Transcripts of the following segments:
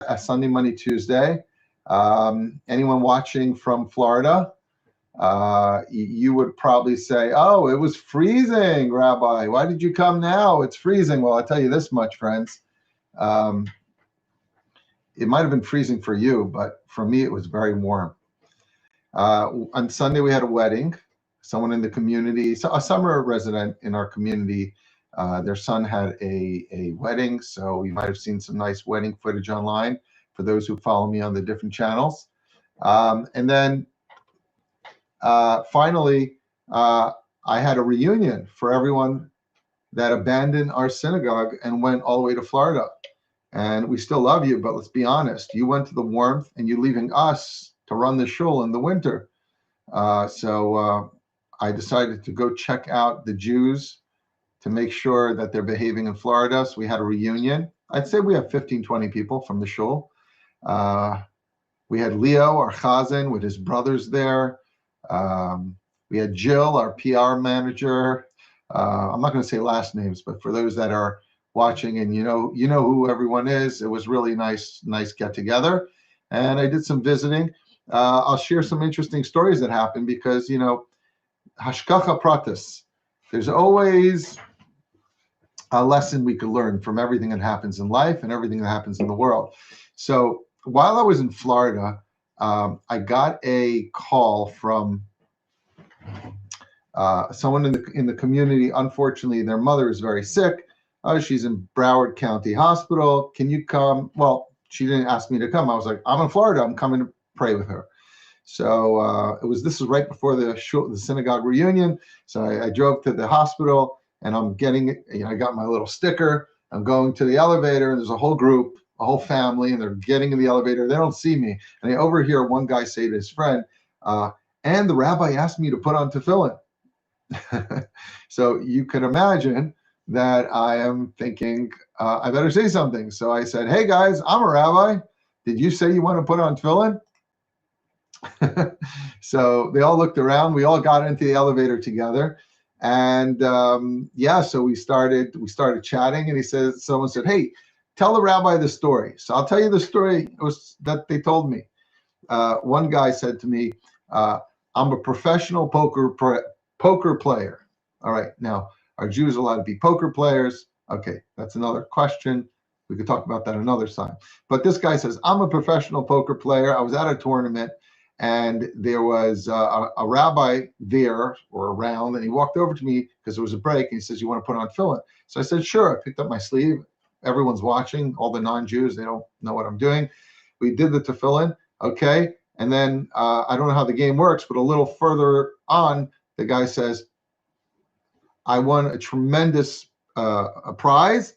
a Sunday, Monday, Tuesday. Anyone watching from Florida, you would probably say, oh, it was freezing, Rabbi. Why did you come now? It's freezing. Well, I'll tell you this much, friends. It might have been freezing for you, but for me, it was very warm. On Sunday, we had a wedding. Someone in the community, a summer resident in our community, their son had a wedding. So you might have seen some nice wedding footage online for those who follow me on the different channels. And then finally, I had a reunion for everyone that abandoned our synagogue and went all the way to Florida. And we still love you, but let's be honest. You went to the warmth and you're leaving us to run the shul in the winter. So I decided to go check out the Jews to make sure that they're behaving in Florida. So we had a reunion. I'd say we have 15, 20 people from the shul. We had Leo, our chazan, with his brothers there. We had Jill, our PR manager. I'm not going to say last names, but for those that are watching and you know who everyone is, it was really nice get together. And I did some visiting. I'll share some interesting stories that happened because, hashkacha pratis, there's always a lesson we could learn from everything that happens in life and everything that happens in the world. So while I was in Florida, I got a call from someone in the community. Unfortunately, their mother is very sick. She's in Broward County Hospital. Can you come? Well, she didn't ask me to come. I was like, I'm in Florida. I'm coming to pray with her. So this was right before the synagogue reunion. So I drove to the hospital and I'm getting, I got my little sticker. I'm going to the elevator and there's a whole group, a whole family, and they're getting in the elevator. They don't see me. And I overhear one guy say to his friend, and the rabbi asked me to put on tefillin. So you can imagine that I am thinking, I better say something. So I said, hey guys, I'm a rabbi. Did you say you want to put on tefillin? So they all looked around. We all got into the elevator together. And so we started chatting, and someone said, hey, tell the rabbi the story. So I'll tell you the story that they told me. One guy said to me, I'm a professional poker player. All right, now, are Jews allowed to be poker players? Okay, that's another question. We could talk about that another time. But this guy says, I'm a professional poker player. I was at a tournament, and there was a rabbi there or around, and he walked over to me because there was a break, and he says, you want to put on tefillin? So I said, sure. I picked up my sleeve. Everyone's watching, all the non-Jews, they don't know what I'm doing. We did the tefillin, okay? And then I don't know how the game works, but a little further on, the guy says, I won a tremendous a prize.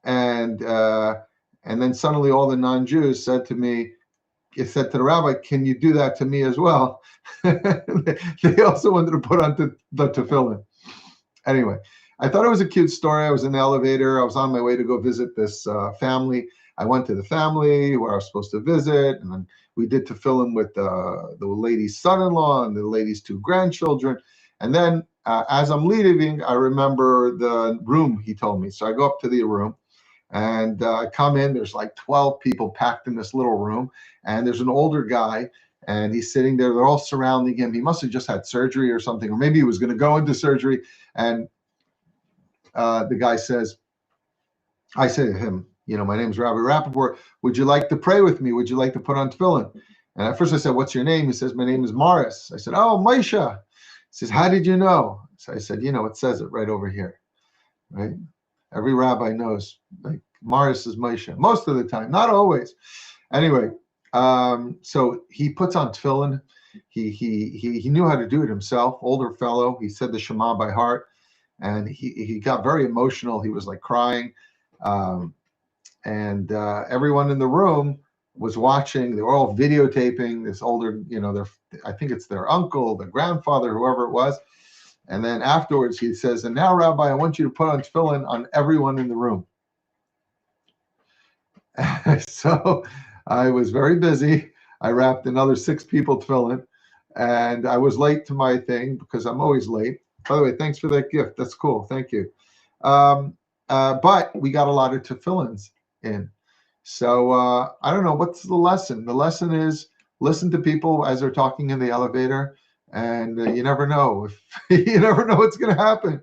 And then suddenly all the non-Jews said to the rabbi, can you do that to me as well? They also wanted to put on the tefillin. Anyway, I thought it was a cute story. I was in the elevator. I was on my way to go visit this family. I went to the family where I was supposed to visit, and then we did tefillin with the lady's son-in-law and the lady's two grandchildren. And then as I'm leaving, I remember the room he told me. So I go up to the room and I come in. There's like 12 people packed in this little room. And there's an older guy, and he's sitting there. They're all surrounding him. He must have just had surgery or something, or maybe he was going to go into surgery. And the guy says, I say to him, my name's Rabbi Rappaport. Would you like to pray with me? Would you like to put on tefillin? And at first I said, what's your name? He says, my name is Morris. I said, oh, Moshe. He says, how did you know? So I said, it says it right over here, right? Every rabbi knows, like, Morris is Moshe, most of the time, not always. Anyway, so he puts on tefillin. He knew how to do it himself, older fellow. He said the Shema by heart, and he got very emotional. He was like crying. And everyone in the room was watching. They were all videotaping this older, I think it's their uncle, their grandfather, whoever it was. And then afterwards he says, and now, Rabbi, I want you to put on tefillin on everyone in the room. So I was very busy. I wrapped another 6 people tefillin, and I was late to my thing because I'm always late. By the way, thanks for that gift. That's cool. Thank you. But we got a lot of tefillins in. So I don't know, what's the lesson? The lesson is listen to people as they're talking in the elevator, and you never know if you never know what's going to happen.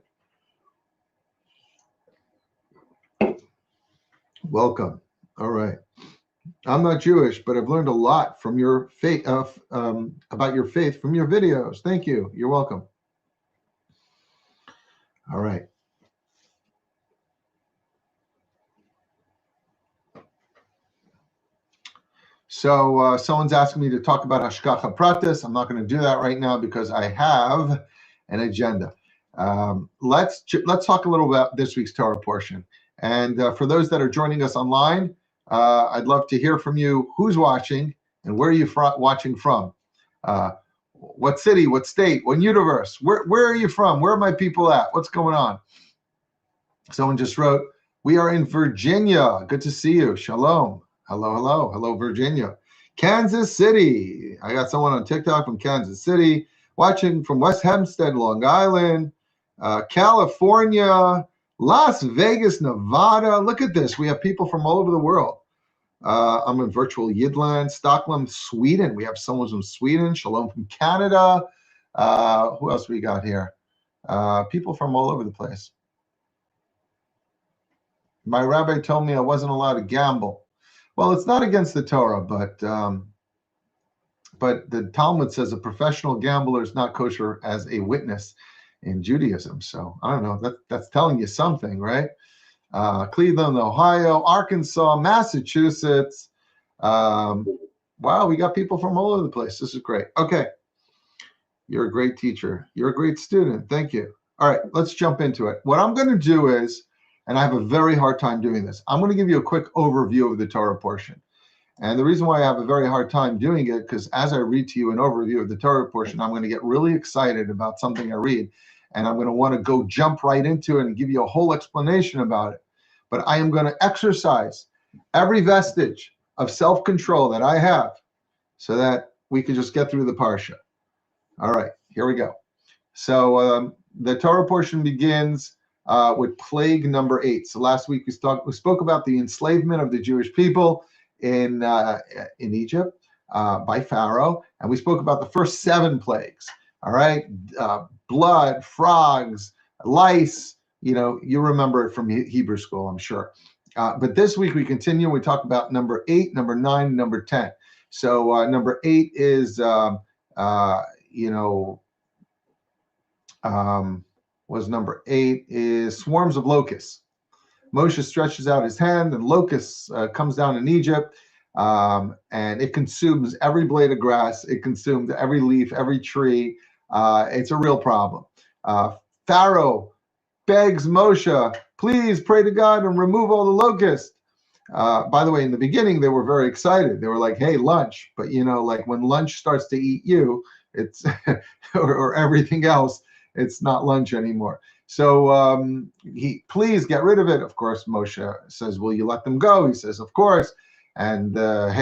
Welcome. All right. I'm not Jewish, but I've learned a lot from your faith, about your faith from your videos. Thank you. You're welcome. All right. So someone's asking me to talk about Hashgacha Pratis. I'm not going to do that right now because I have an agenda. Let's talk a little about this week's Torah portion. And for those that are joining us online, I'd love to hear from you. Who's watching and where are you watching from? What city, what state, what universe? Where are you from? Where are my people at? What's going on? Someone just wrote, we are in Virginia. Good to see you. Shalom. Hello, hello. Hello, Virginia. Kansas City. I got someone on TikTok from Kansas City. Watching from West Hempstead, Long Island. California. Las Vegas, Nevada. Look at this. We have people from all over the world. I'm in virtual Yidland. Stockholm, Sweden. We have someone from Sweden. Shalom from Canada. Who else we got here? People from all over the place. My rabbi told me I wasn't allowed to gamble. Well, it's not against the Torah, but the Talmud says a professional gambler is not kosher as a witness in Judaism. So I don't know. That's telling you something, right? Cleveland, Ohio, Arkansas, Massachusetts. Wow, we got people from all over the place. This is great. Okay. You're a great teacher. You're a great student. Thank you. All right, let's jump into it. What I'm going to do is, and I have a very hard time doing this, I'm going to give you a quick overview of the Torah portion. And the reason why I have a very hard time doing it, because as I read to you an overview of the Torah portion, I'm going to get really excited about something I read, and I'm going to want to go jump right into it and give you a whole explanation about it. But I am going to exercise every vestige of self-control that I have so that we can just get through the parsha. All right, here we go. So the Torah portion begins with plague number 8. So last week we spoke about the enslavement of the Jewish people in Egypt by Pharaoh, and we spoke about the first 7 plagues. All right, blood, frogs, lice. You remember it from Hebrew school, I'm sure. But this week we continue. We talk about number 8, number 9, and number 10. So number 8 is was number 8 is swarms of locusts. Moshe stretches out his hand and locusts comes down in Egypt, and it consumes every blade of grass. It consumes every leaf, every tree. It's a real problem. Pharaoh begs Moshe, please pray to God and remove all the locusts. By the way, in the beginning, they were very excited. They were like, hey, lunch. But, like when lunch starts to eat you, it's or everything else, it's not lunch anymore. So he, please get rid of it. Of course, Moshe says, will you let them go? He says, of course. And the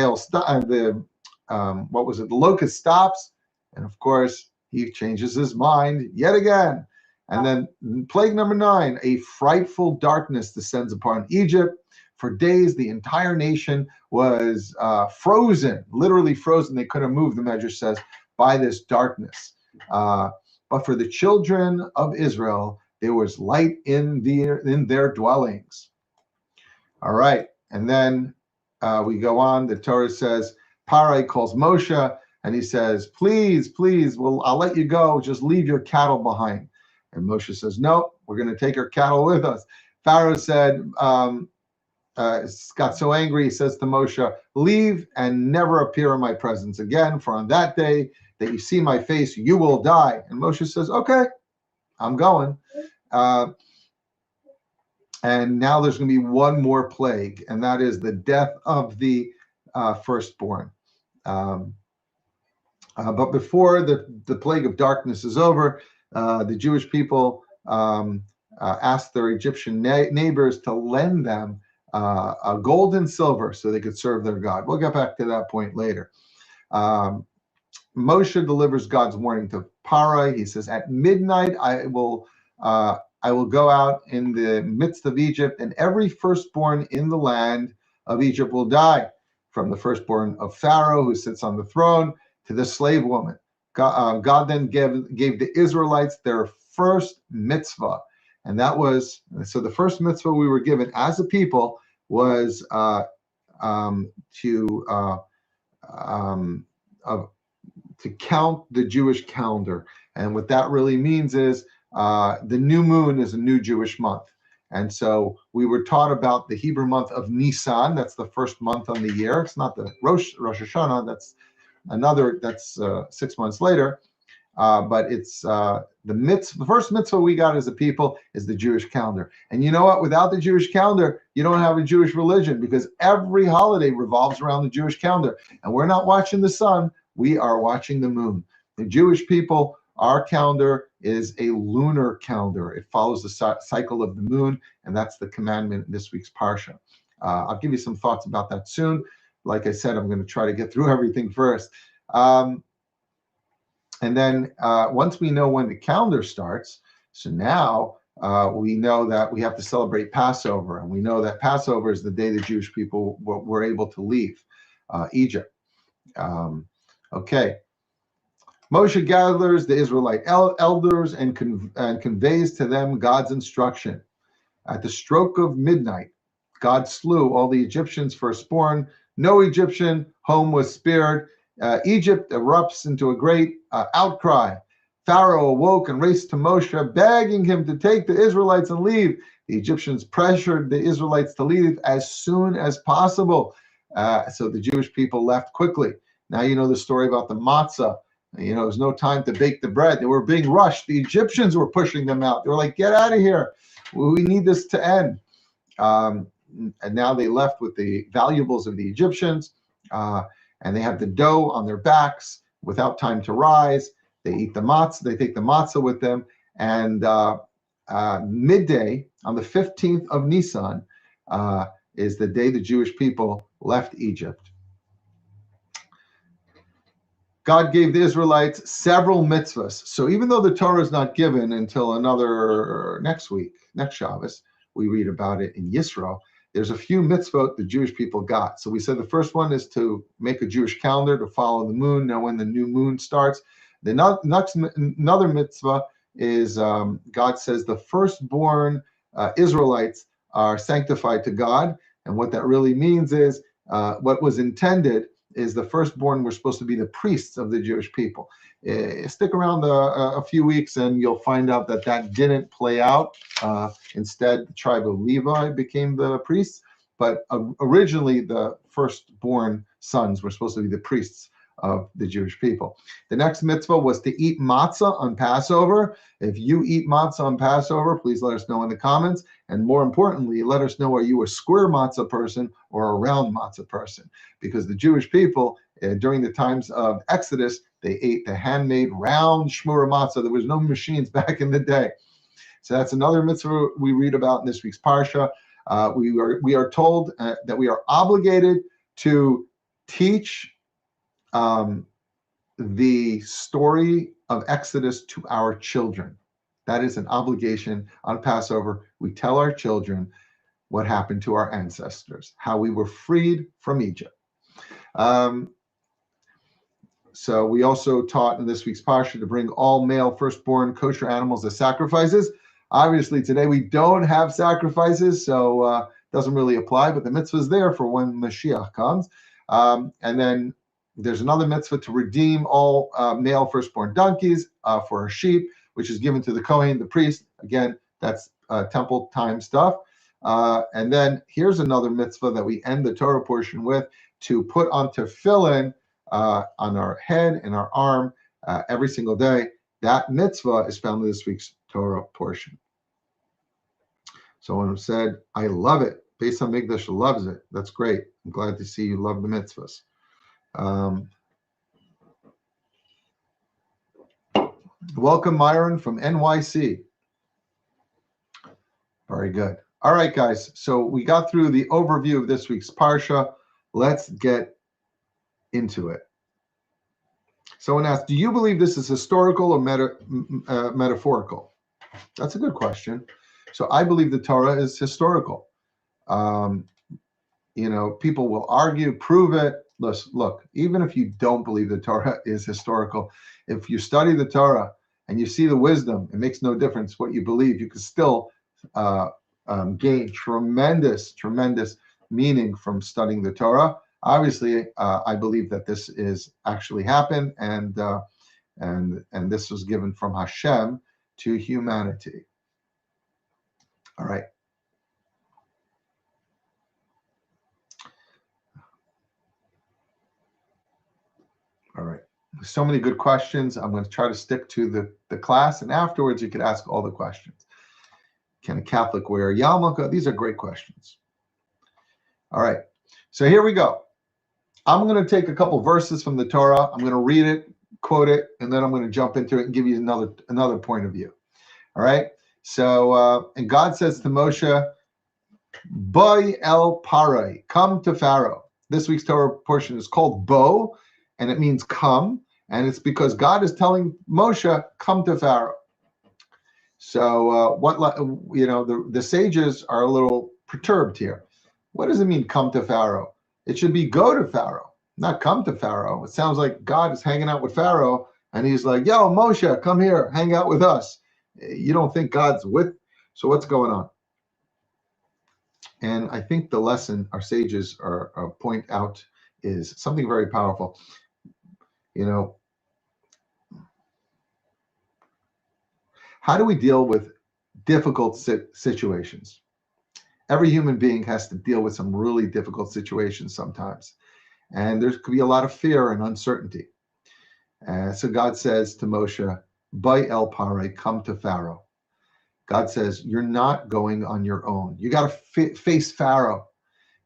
the locust stops. And of course, he changes his mind yet again. And then plague number 9, a frightful darkness descends upon Egypt. For days, the entire nation was frozen, literally frozen. They couldn't move, the Medrash says, by this darkness. But for the children of Israel, there was light in their dwellings. All right. And then we go on. The Torah says, Parai calls Moshe, and he says, please, well, I'll let you go. Just leave your cattle behind. And Moshe says, no, we're going to take our cattle with us. Pharaoh said, got so angry, he says to Moshe, leave and never appear in my presence again, for on that day that you see my face, you will die. And Moshe says, okay, I'm going. And now there's going to be one more plague, and that is the death of the firstborn. But before the plague of darkness is over, the Jewish people asked their Egyptian neighbors to lend them gold and silver so they could serve their God. We'll get back to that point later. Moshe delivers God's warning to Parai. He says, at midnight, I will go out in the midst of Egypt, and every firstborn in the land of Egypt will die, from the firstborn of Pharaoh who sits on the throne to the slave woman. God then gave the Israelites their first mitzvah. And that was, so the first mitzvah we were given as a people was to count the Jewish calendar. And what that really means is the new moon is a new Jewish month. And so we were taught about the Hebrew month of Nisan. That's the first month on the year. It's not the Rosh Hashanah. That's 6 months later. But it's the first mitzvah we got as a people is the Jewish calendar. And you know what? Without the Jewish calendar, you don't have a Jewish religion, because every holiday revolves around the Jewish calendar. And we're not watching the sun. We are watching the moon. The Jewish people, our calendar is a lunar calendar. It follows the cycle of the moon, and that's the commandment in this week's Parsha. I'll give you some thoughts about that soon. Like I said, I'm going to try to get through everything first. And then once we know when the calendar starts, so now we know that we have to celebrate Passover, and we know that Passover is the day the Jewish people were able to leave Egypt. Okay. Moshe gathers the Israelite elders and conveys to them God's instruction. At the stroke of midnight, God slew all the Egyptians' firstborn. No Egyptian home was spared. Egypt erupts into a great outcry. Pharaoh awoke and raced to Moshe, begging him to take the Israelites and leave. The Egyptians pressured the Israelites to leave as soon as possible. So the Jewish people left quickly. Now you know the story about the matzah. You know, there's no time to bake the bread. They were being rushed. The Egyptians were pushing them out. They were like, get out of here. We need this to end. And now they left with the valuables of the Egyptians. And they have the dough on their backs without time to rise. They eat the matzah. They take the matzah with them. And midday on the 15th of Nisan is the day the Jewish people left Egypt. God gave the Israelites several mitzvahs. So even though the Torah is not given until next week, next Shabbos, we read about it in Yisro, there's a few mitzvot the Jewish people got. So we said the first one is to make a Jewish calendar to follow the moon, know when the new moon starts. Another mitzvah is God says the firstborn Israelites are sanctified to God. And what that really means is what was intended is the firstborn were supposed to be the priests of the Jewish people. Stick around a few weeks and you'll find out that that didn't play out. Instead, the tribe of Levi became the priests. But originally, the firstborn sons were supposed to be the priests of the Jewish people. The next mitzvah was to eat matzah on Passover. If you eat matzah on Passover, please let us know in the comments. And more importantly, let us know, are you a square matzah person or a round matzah person? Because the Jewish people, during the times of Exodus, they ate the handmade round shmura matzah. There was no machines back in the day. So that's another mitzvah we read about in this week's Parsha. We are told that we are obligated to teach the story of Exodus to our children. That is an obligation on Passover. We tell our children what happened to our ancestors, how we were freed from Egypt. So we also taught in this week's Parsha to bring all male firstborn kosher animals as sacrifices. Obviously, today we don't have sacrifices, so it doesn't really apply, but the mitzvah is there for when Mashiach comes. And then there's another mitzvah to redeem all male firstborn donkeys for a sheep, which is given to the Kohen, the priest. Again, that's temple time stuff. And then here's another mitzvah that we end the Torah portion with, to put on tefillin on our head and our arm every single day. That mitzvah is found in this week's Torah portion. Someone said, I love it. Beis HaMikdash loves it. That's great. I'm glad to see you love the mitzvahs. Welcome, Myron from NYC. Very good. All right, guys. So we got through the overview of this week's Parsha. Let's get into it. Someone asked, do you believe this is historical or metaphorical? That's a good question. So I believe the Torah is historical. people will argue, prove it. Look, even if you don't believe the Torah is historical, if you study the Torah and you see the wisdom, it makes no difference what you believe. You can still gain tremendous meaning from studying the Torah. Obviously, I believe that this is actually happened, and this was given from Hashem to humanity. All right. All right. So many good questions. I'm going to try to stick to the class, and afterwards you could ask all the questions. Can a Catholic wear a yarmulke? These are great questions. All right. So here we go. I'm going to take a couple verses from the Torah. I'm going to read it, quote it, and then I'm going to jump into it and give you another point of view. All right. So, and God says to Moshe, Boy el Parai, come to Pharaoh. This week's Torah portion is called Bo, and it means come, and it's because God is telling Moshe, come to Pharaoh. So the sages are a little perturbed here. What does it mean, come to Pharaoh? It should be go to Pharaoh, not come to Pharaoh. It sounds like God is hanging out with Pharaoh, and he's like, yo, Moshe, come here, hang out with us. You don't think God's with? So what's going on? And I think the lesson our sages are point out is something very powerful. How do we deal with difficult situations? Every human being has to deal with some really difficult situations sometimes. And there could be a lot of fear and uncertainty. So God says to Moshe, By el Parai, come to Pharaoh. God says, you're not going on your own. You got to face Pharaoh.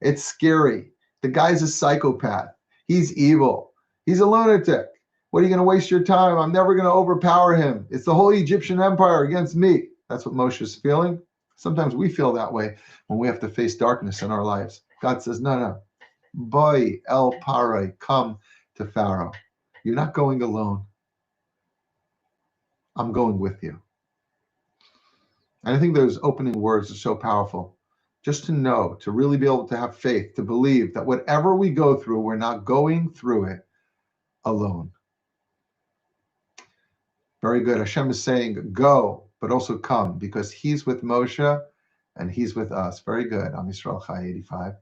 It's scary. The guy's a psychopath. He's evil. He's a lunatic. What are you going to waste your time? I'm never going to overpower him. It's the whole Egyptian empire against me. That's what Moshe is feeling. Sometimes we feel that way when we have to face darkness in our lives. God says, no. Boy, el Parai, come to Pharaoh. You're not going alone. I'm going with you. And I think those opening words are so powerful. Just to know, to really be able to have faith, to believe that whatever we go through, we're not going through it alone. Very good. Hashem is saying, go, but also come, because he's with Moshe and he's with us. Very good. Am Yisrael Chai 85.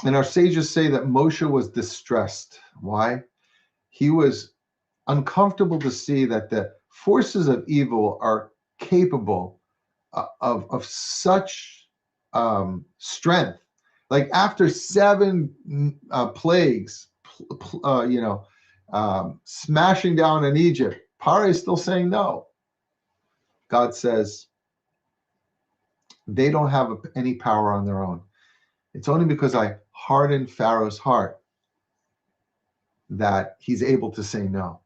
And our sages say that Moshe was distressed. Why? He was uncomfortable to see that the forces of evil are capable of such strength. Like after 7 plagues, smashing down in Egypt, Paro is still saying no. God says they don't have any power on their own. It's only because I hardened Pharaoh's heart that he's able to say no.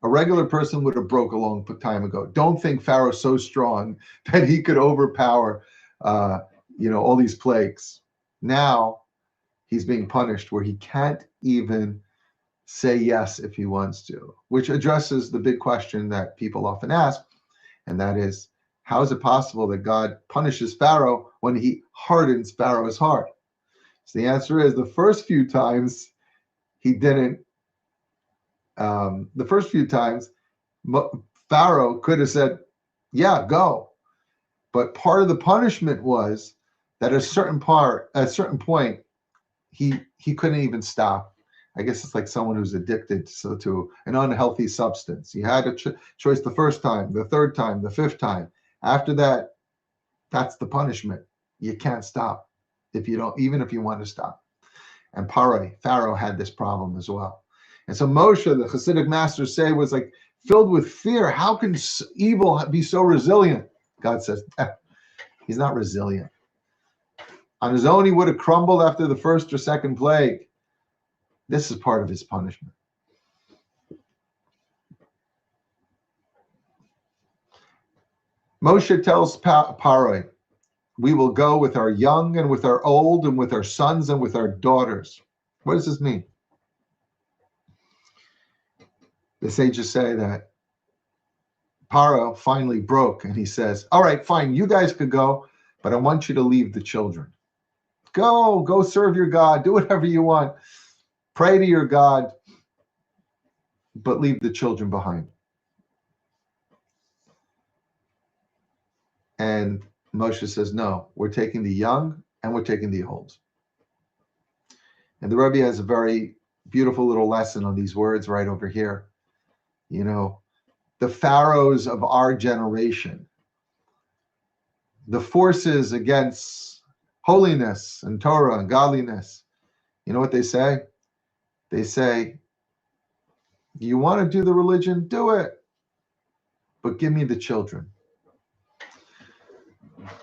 A regular person would have broke a long time ago. Don't think Pharaoh's so strong that he could overpower, all these plagues. Now he's being punished where he can't even say yes if he wants to, which addresses the big question that people often ask, and that is, how is it possible that God punishes Pharaoh when he hardens Pharaoh's heart? So the answer is the first few times he didn't. The first few times, Pharaoh could have said, yeah, go. But part of the punishment was that at a certain point, he couldn't even stop. I guess it's like someone who's addicted to an unhealthy substance. He had a choice the first time, the third time, the fifth time. After that, that's the punishment. You can't stop even if you want to stop. And Pharaoh had this problem as well. And so Moshe, the Hasidic masters say, was like filled with fear. How can evil be so resilient? God says, he's not resilient. On his own, he would have crumbled after the first or second plague. This is part of his punishment. Moshe tells Paro, we will go with our young and with our old and with our sons and with our daughters. What does this mean? The sages say that Paro finally broke and he says, all right, fine, you guys could go, but I want you to leave the children. Go serve your God. Do whatever you want. Pray to your God, but leave the children behind. And Moshe says, no, we're taking the young and we're taking the old. And the Rebbe has a very beautiful little lesson on these words right over here. You know, the pharaohs of our generation, the forces against holiness and Torah and godliness, you know what they say? They say, you want to do the religion? Do it. But give me the children.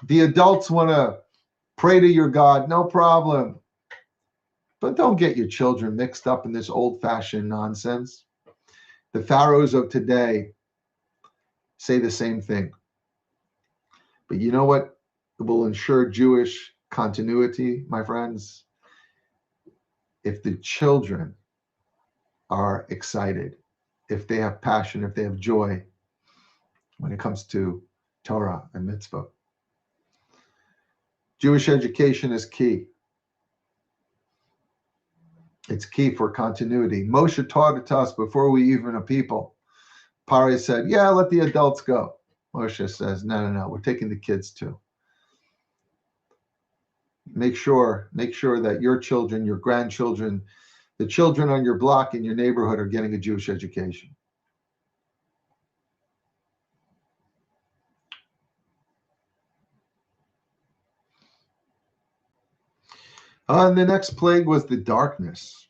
The adults want to pray to your God, no problem. But don't get your children mixed up in this old-fashioned nonsense. The pharaohs of today say the same thing. But you know what will ensure Jewish continuity, my friends? If the children are excited, if they have passion, if they have joy when it comes to Torah and mitzvah. Jewish education is key. It's key for continuity. Moshe taught it to us before we even a people. Pare said, yeah, let the adults go. Moshe says, no, we're taking the kids too. Make sure that your children, your grandchildren, the children on your block in your neighborhood are getting a Jewish education. And the next plague was the darkness.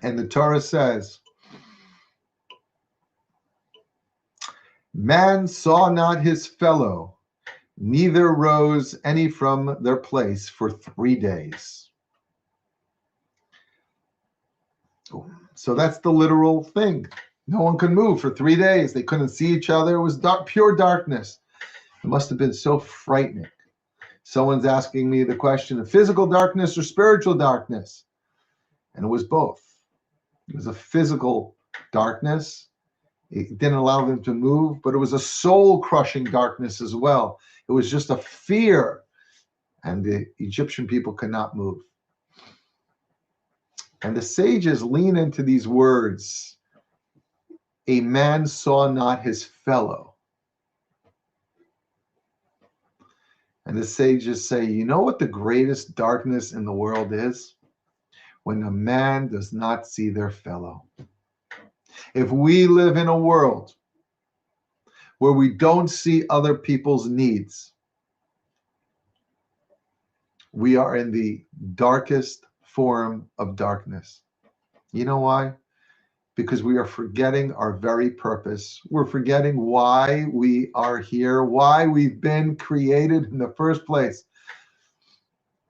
And the Torah says, man saw not his fellow, neither rose any from their place for 3 days. So that's the literal thing. No one could move for 3 days. They couldn't see each other. It was dark, pure darkness. It must have been so frightening. Someone's asking me the question of physical darkness or spiritual darkness. And it was both. It was a physical darkness. It didn't allow them to move, but it was a soul-crushing darkness as well. It was just a fear, and the Egyptian people could not move. And the sages lean into these words, a man saw not his fellow. And the sages say, you know what the greatest darkness in the world is? When a man does not see their fellow. If we live in a world where we don't see other people's needs, we are in the darkest form of darkness. You know why? Because we are forgetting our very purpose. We're forgetting why we are here, why we've been created in the first place.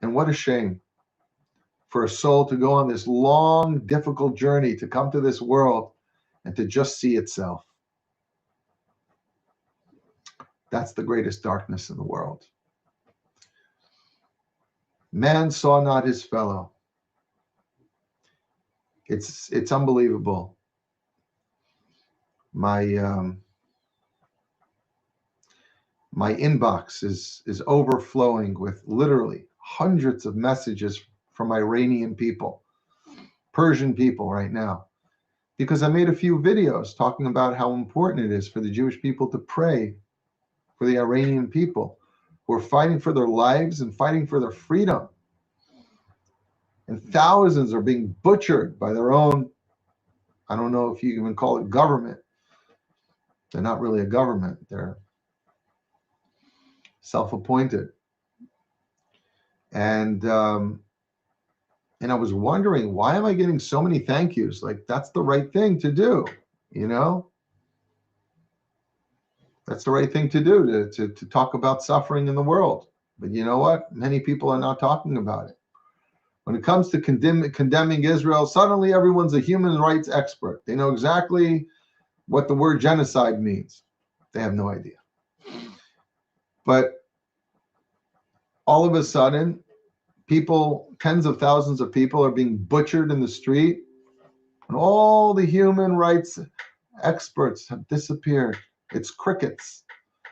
And what a shame for a soul to go on this long, difficult journey to come to this world and to just see itself. That's the greatest darkness in the world. Man saw not his fellow. It's unbelievable. My inbox is overflowing with literally hundreds of messages from Iranian people, Persian people right now, because I made a few videos talking about how important it is for the Jewish people to pray for the Iranian people who are fighting for their lives and fighting for their freedom. And thousands are being butchered by their own, I don't know if you even call it government. They're not really a government. They're self-appointed. And I was wondering, why am I getting so many thank yous? Like, that's the right thing to do, you know? That's the right thing to do, to talk about suffering in the world. But you know what? Many people are not talking about it. When it comes to condemning Israel, suddenly everyone's a human rights expert. They know exactly what the word genocide means. They have no idea. But all of a sudden, people, tens of thousands of people are being butchered in the street, and all the human rights experts have disappeared. It's crickets.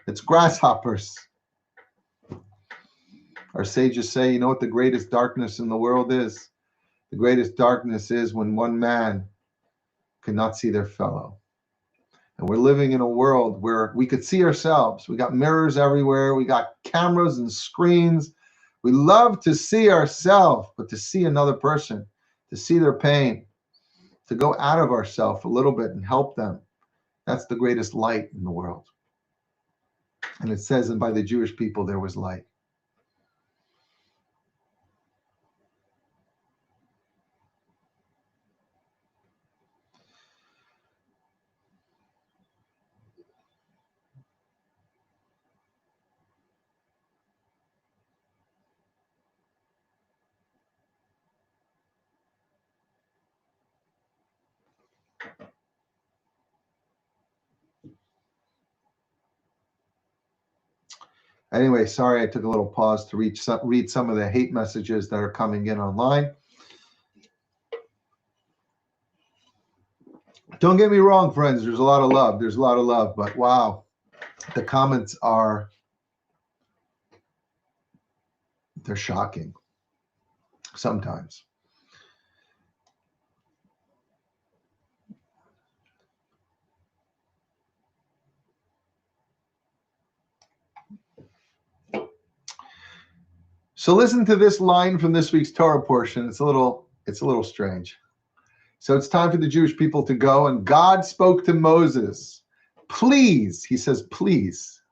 It's grasshoppers. Our sages say, you know what the greatest darkness in the world is? The greatest darkness is when one man cannot see their fellow. And we're living in a world where we could see ourselves. We got mirrors everywhere. We got cameras and screens. We love to see ourselves, but to see another person, to see their pain, to go out of ourselves a little bit and help them. That's the greatest light in the world. And it says, and by the Jewish people there was light. Anyway, sorry I took a little pause to read some of the hate messages that are coming in online. Don't get me wrong, friends. There's a lot of love. There's a lot of love. But wow, the comments are, they're shocking sometimes. So listen to this line from this week's Torah portion. It's a little strange. So it's time for the Jewish people to go, and God spoke to Moses. Please, he says, please.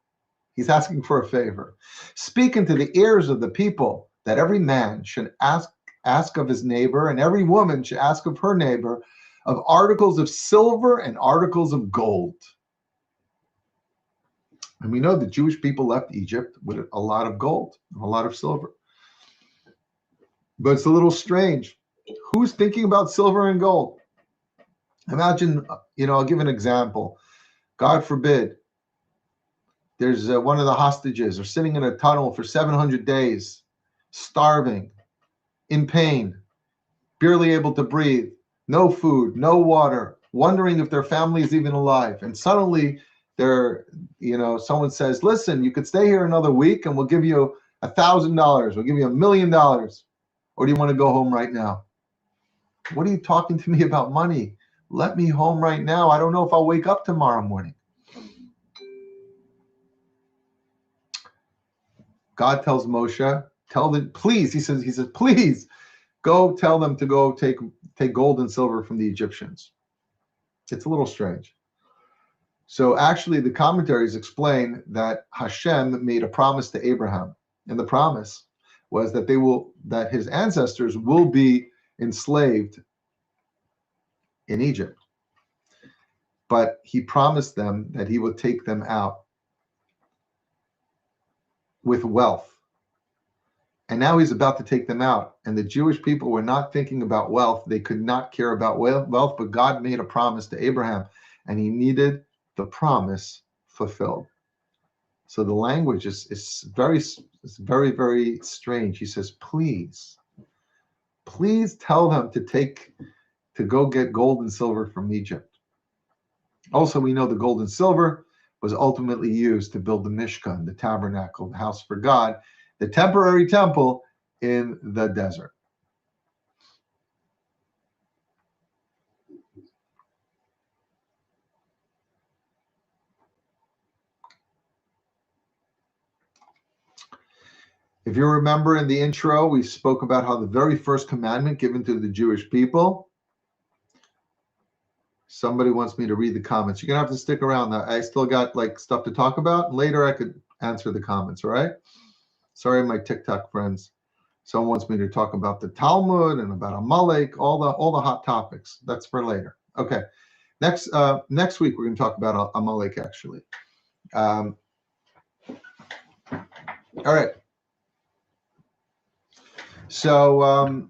He's asking for a favor. Speak into the ears of the people that every man should ask of his neighbor, and every woman should ask of her neighbor, of articles of silver and articles of gold. And we know the Jewish people left Egypt with a lot of gold, a lot of silver. But it's a little strange. Who's thinking about silver and gold? Imagine, I'll give an example. God forbid, there's one of the hostages are sitting in a tunnel for 700 days, starving, in pain, barely able to breathe, no food, no water, wondering if their family is even alive. And suddenly someone says, listen, you could stay here another week and we'll give you $1,000. We'll give you $1 million. Or do you want to go home right now? What are you talking to me about money? Let me home right now. I don't know if I'll wake up tomorrow morning. God tells Moshe, please, he says, please go tell them to go take gold and silver from the Egyptians. It's a little strange. So actually the commentaries explain that Hashem made a promise to Abraham. And the promise was that his ancestors will be enslaved in Egypt. But he promised them that he would take them out with wealth. And now he's about to take them out. And the Jewish people were not thinking about wealth. They could not care about wealth, but God made a promise to Abraham, and he needed the promise fulfilled. So the language is very, very strange. He says, please tell them to go get gold and silver from Egypt. Also, we know the gold and silver was ultimately used to build the Mishkan, the tabernacle, the house for God, the temporary temple in the desert. If you remember in the intro, we spoke about how the very first commandment given to the Jewish people. Somebody wants me to read the comments. You're going to have to stick around. I still got stuff to talk about. Later I could answer the comments, all right? Sorry, my TikTok friends. Someone wants me to talk about the Talmud and about Amalek, all the hot topics. That's for later. Okay. Next week we're going to talk about Amalek actually. All right. So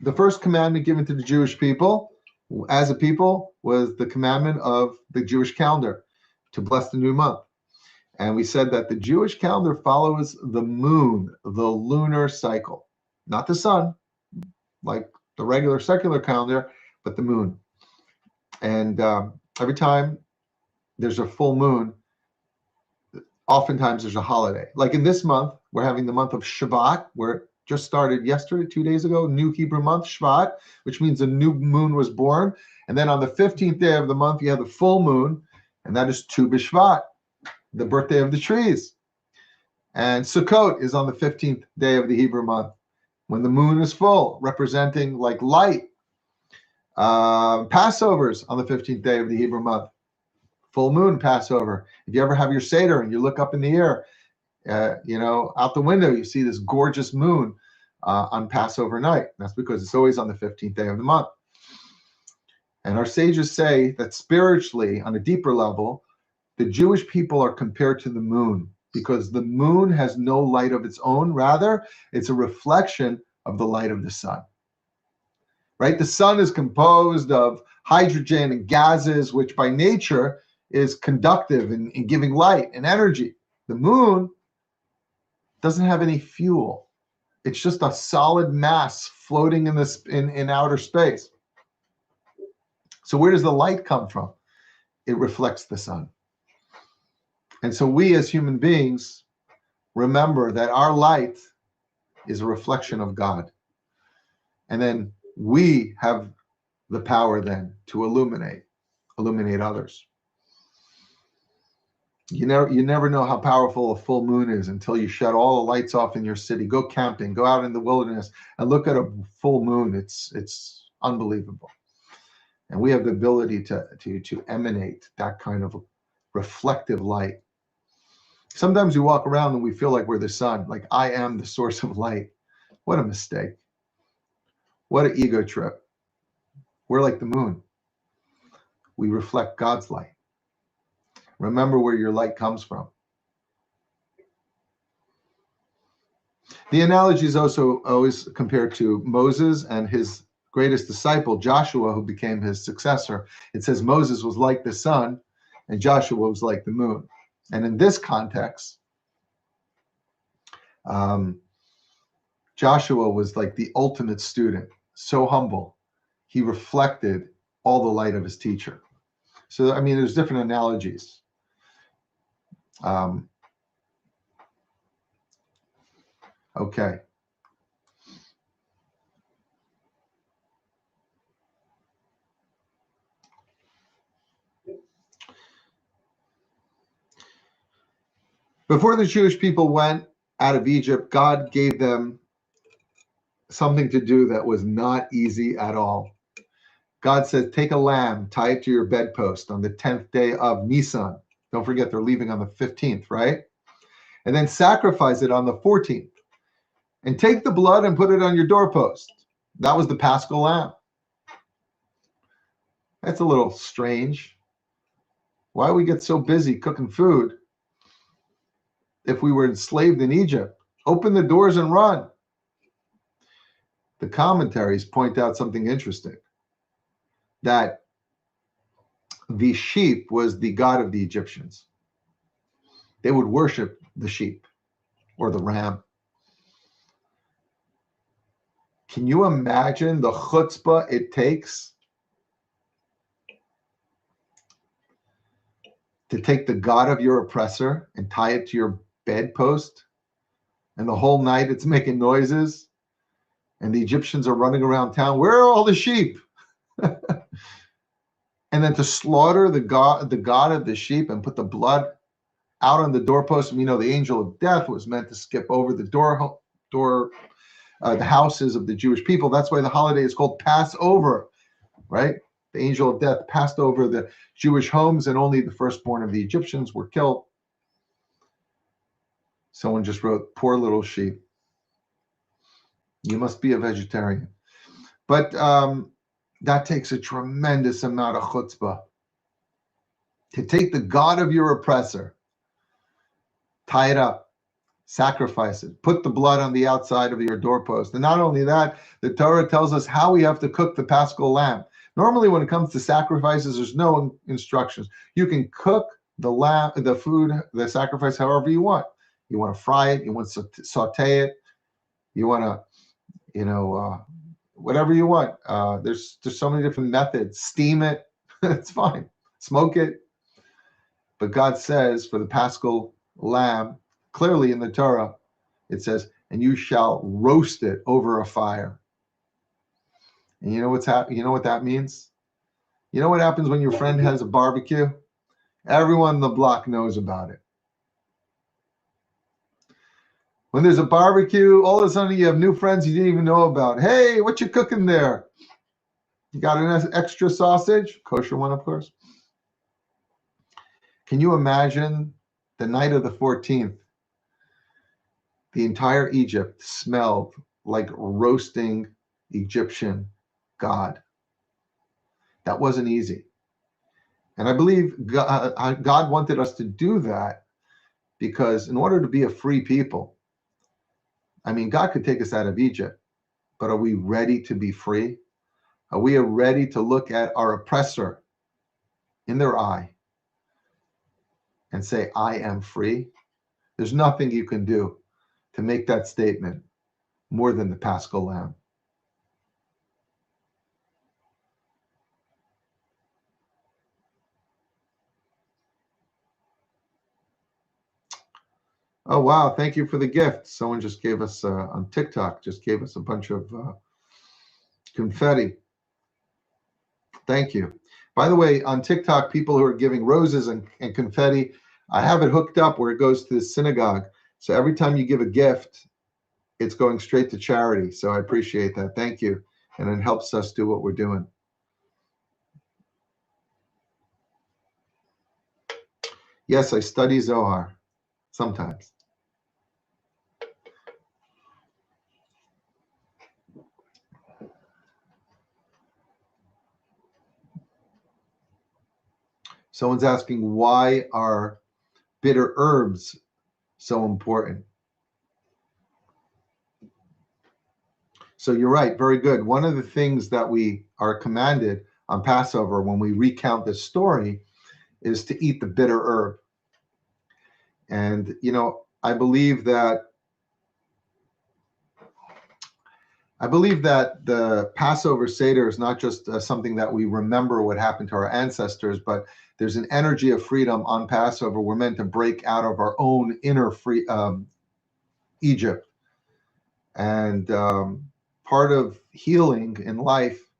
the first commandment given to the Jewish people as a people was the commandment of the Jewish calendar to bless the new month. And we said that the Jewish calendar follows the moon, the lunar cycle, not the sun, like the regular secular calendar, but the moon. And every time there's a full moon, oftentimes there's a holiday. Like in this month, we're having the month of Shvat, where it just started yesterday, 2 days ago, new Hebrew month, Shvat, which means a new moon was born. And then on the 15th day of the month, you have the full moon, and that is Tu B'Shvat, the birthday of the trees. And Sukkot is on the 15th day of the Hebrew month, when the moon is full, representing like light. Passover's on the 15th day of the Hebrew month, full moon Passover. If you ever have your Seder and you look up in the air, out the window, you see this gorgeous moon on Passover night. That's because it's always on the 15th day of the month. And our sages say that spiritually, on a deeper level, the Jewish people are compared to the moon, because the moon has no light of its own. Rather, it's a reflection of the light of the sun. Right? The sun is composed of hydrogen and gases, which by nature is conductive in giving light and energy. The moon doesn't have any fuel. It's just a solid mass floating in outer space. So where does the light come from? It reflects the sun. And so we as human beings remember that our light is a reflection of God. And then we have the power then to illuminate others. You never know how powerful a full moon is until you shut all the lights off in your city. Go camping, go out in the wilderness and look at a full moon. It's unbelievable. And we have the ability to emanate that kind of reflective light. Sometimes we walk around and we feel like we're the sun, like I am the source of light. What a mistake. What an ego trip. We're like the moon. We reflect God's light. Remember where your light comes from. The analogy is also always compared to Moses and his greatest disciple, Joshua, who became his successor. It says Moses was like the sun and Joshua was like the moon. And in this context, Joshua was like the ultimate student, so humble. He reflected all the light of his teacher. So, I mean, there's different analogies. Okay. Before the Jewish people went out of Egypt, God gave them something to do that was not easy at all. God said, take a lamb, tie it to your bedpost on the 10th day of Nisan. Don't forget, they're leaving on the 15th, right? And then sacrifice it on the 14th. And take the blood and put it on your doorpost. That was the Paschal lamb. That's a little strange. Why we get so busy cooking food if we were enslaved in Egypt? Open the doors and run. The commentaries point out something interesting, that the sheep was the god of the Egyptians. They would worship the sheep or the ram. Can you imagine the chutzpah it takes to take the god of your oppressor and tie it to your bedpost, and the whole night it's making noises, and the Egyptians are running around town, where are all the sheep? And then to slaughter the god of the sheep and put the blood out on the doorpost. And the angel of death was meant to skip over the the houses of the Jewish people. That's why the holiday is called Passover, right? The angel of death passed over the Jewish homes, and only the firstborn of the Egyptians were killed. Someone just wrote, poor little sheep. You must be a vegetarian. But that takes a tremendous amount of chutzpah. To take the god of your oppressor, tie it up, sacrifice it, put the blood on the outside of your doorpost. And not only that, the Torah tells us how we have to cook the Paschal lamb. Normally, when it comes to sacrifices, there's no instructions. You can cook the lamb, the food, the sacrifice, however you want. You want to fry it, you want to saute it, you want to, whatever you want. There's so many different methods. Steam it, it's fine. Smoke it. But God says for the Paschal lamb, clearly in the Torah, it says, and you shall roast it over a fire. And you know what that means? You know what happens when your friend has a barbecue? Everyone in the block knows about it. When there's a barbecue, all of a sudden you have new friends you didn't even know about. Hey, what you cooking there? You got an extra sausage? Kosher one, of course. Can you imagine the night of the 14th? The entire Egypt smelled like roasting Egyptian God. That wasn't easy. And I believe God wanted us to do that because in order to be a free people, I mean, God could take us out of Egypt, but are we ready to be free? Are we ready to look at our oppressor in their eye and say, I am free? There's nothing you can do to make that statement more than the Paschal lamb. Oh, wow. Thank you for the gift. Someone just gave us on TikTok, just gave us a bunch of confetti. Thank you. By the way, on TikTok, people who are giving roses and confetti, I have it hooked up where it goes to the synagogue. So every time you give a gift, it's going straight to charity. So I appreciate that. Thank you. And it helps us do what we're doing. Yes, I study Zohar sometimes. Someone's asking, why are bitter herbs so important? So you're right. Very good. One of the things that we are commanded on Passover when we recount this story is to eat the bitter herb. And, I believe that the Passover Seder is not just something that we remember what happened to our ancestors, but there's an energy of freedom on Passover. We're meant to break out of our own inner Egypt. And part of healing in life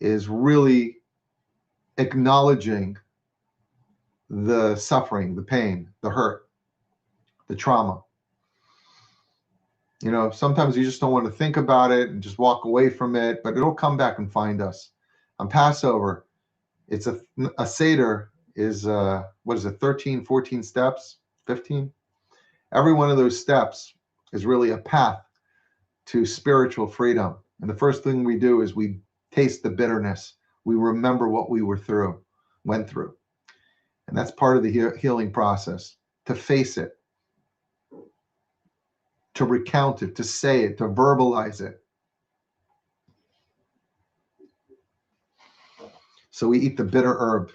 is really acknowledging the suffering, the pain, the hurt, the trauma. Sometimes you just don't want to think about it and just walk away from it, but it'll come back and find us. On Passover, it's a Seder is, 13, 14 steps, 15? Every one of those steps is really a path to spiritual freedom. And the first thing we do is we taste the bitterness. We remember what we went through. And that's part of the healing process, to face it, to recount it, to say it, to verbalize it. So we eat the bitter herb.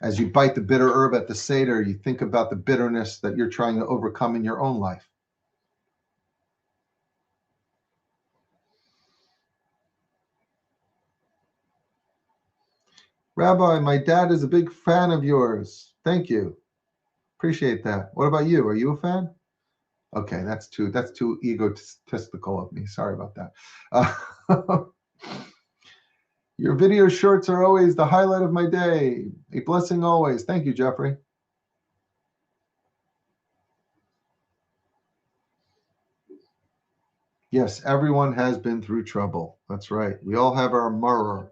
As you bite the bitter herb at the Seder, you think about the bitterness that you're trying to overcome in your own life. Rabbi, my dad is a big fan of yours. Thank you. Appreciate that. What about you? Are you a fan? Okay, that's too egotistical of me. Sorry about that. Your video shorts are always the highlight of my day. A blessing always. Thank you, Jeffrey. Yes, everyone has been through trouble. That's right. We all have our mirror.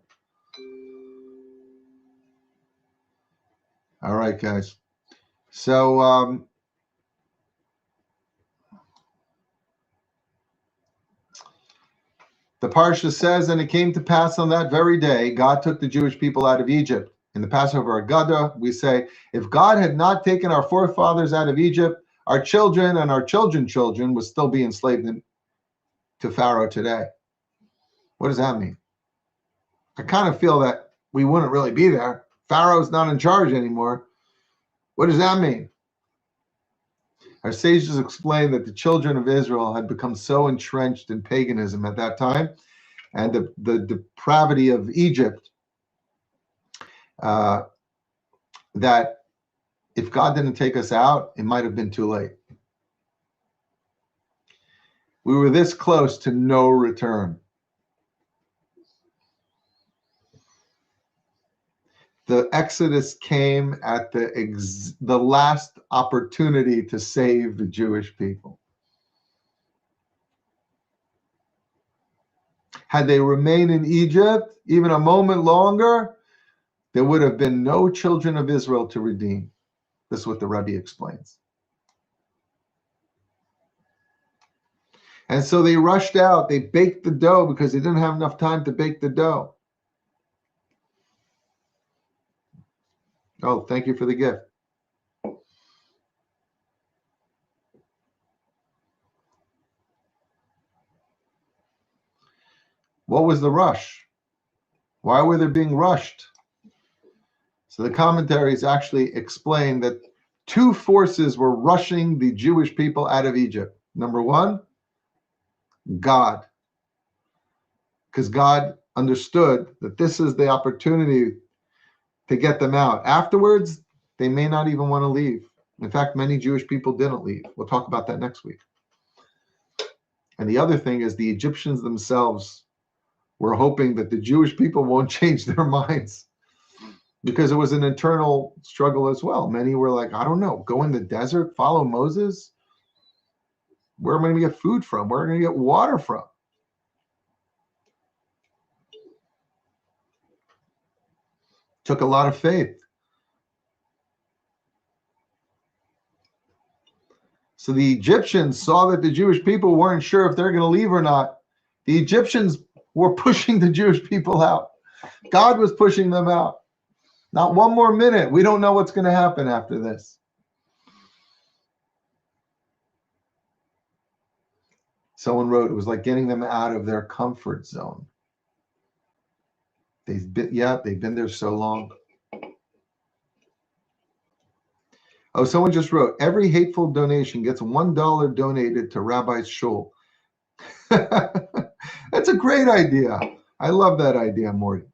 All right, guys. So the Parsha says, and it came to pass on that very day, God took the Jewish people out of Egypt. In the Passover Haggadah, we say, if God had not taken our forefathers out of Egypt, our children and our children's children would still be enslaved to Pharaoh today. What does that mean? I kind of feel that we wouldn't really be there. Pharaoh's not in charge anymore. What does that mean? Our sages explained that the children of Israel had become so entrenched in paganism at that time and the depravity of Egypt that if God didn't take us out, it might have been too late. We were this close to no return. The Exodus came at the last opportunity to save the Jewish people. Had they remained in Egypt even a moment longer, there would have been no children of Israel to redeem. This is what the Rebbe explains. And so they rushed out. They baked the dough because they didn't have enough time to bake the dough. Oh, thank you for the gift. What was the rush? Why were they being rushed? So the commentaries actually explain that two forces were rushing the Jewish people out of Egypt. Number one, God. Because God understood that this is the opportunity to get them out. Afterwards, they may not even want to leave. In fact, many Jewish people didn't leave. We'll talk about that next week. And the other thing is the Egyptians themselves were hoping that the Jewish people won't change their minds because it was an internal struggle as well. Many were like, I don't know, go in the desert, follow Moses. Where am I going to get food from? Where am I going to get water from? Took a lot of faith. So the Egyptians saw that the Jewish people weren't sure if they're going to leave or not. The Egyptians were pushing the Jewish people out. God was pushing them out. Not one more minute. We don't know what's going to happen after this. Someone wrote, it was like getting them out of their comfort zone. They've been there so long. Oh, someone just wrote, every hateful donation gets $1 donated to Rabbi's shul. That's a great idea. I love that idea, Morty.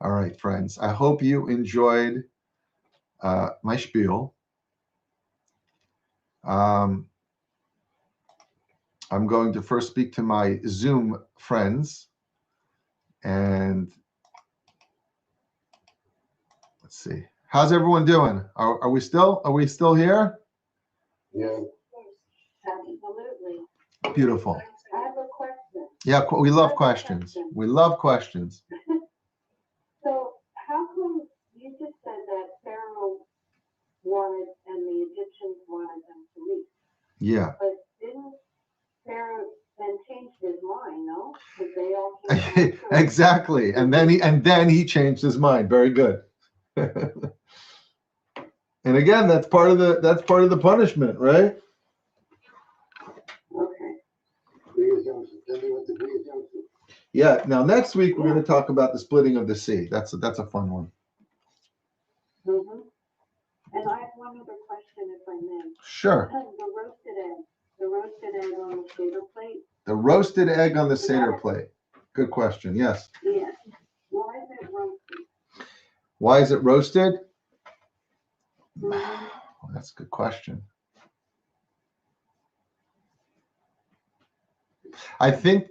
All right, friends. I hope you enjoyed my spiel. I'm going to first speak to my Zoom friends. And let's see. How's everyone doing? Are we still here? Yeah. Absolutely. Beautiful. I have a question. Yeah, we love questions. We love questions. So how come you just said that Pharaoh wanted and the Egyptians wanted them to leave? Yeah. But didn't Pharaoh then change his mind, no? Because they all came back. Exactly. And then he changed his mind. Very good. And again, that's part of the punishment, right? Okay. Yeah. Now next week we're going to talk about the splitting of the sea. That's a fun one. Mm-hmm. And I have one other question, if I may. Sure. The roasted egg on the Seder plate. The roasted egg on the Seder plate. Good question. Yes. Yeah. Why is it roasted? Why is it roasted? Mm-hmm. That's a good question. I think,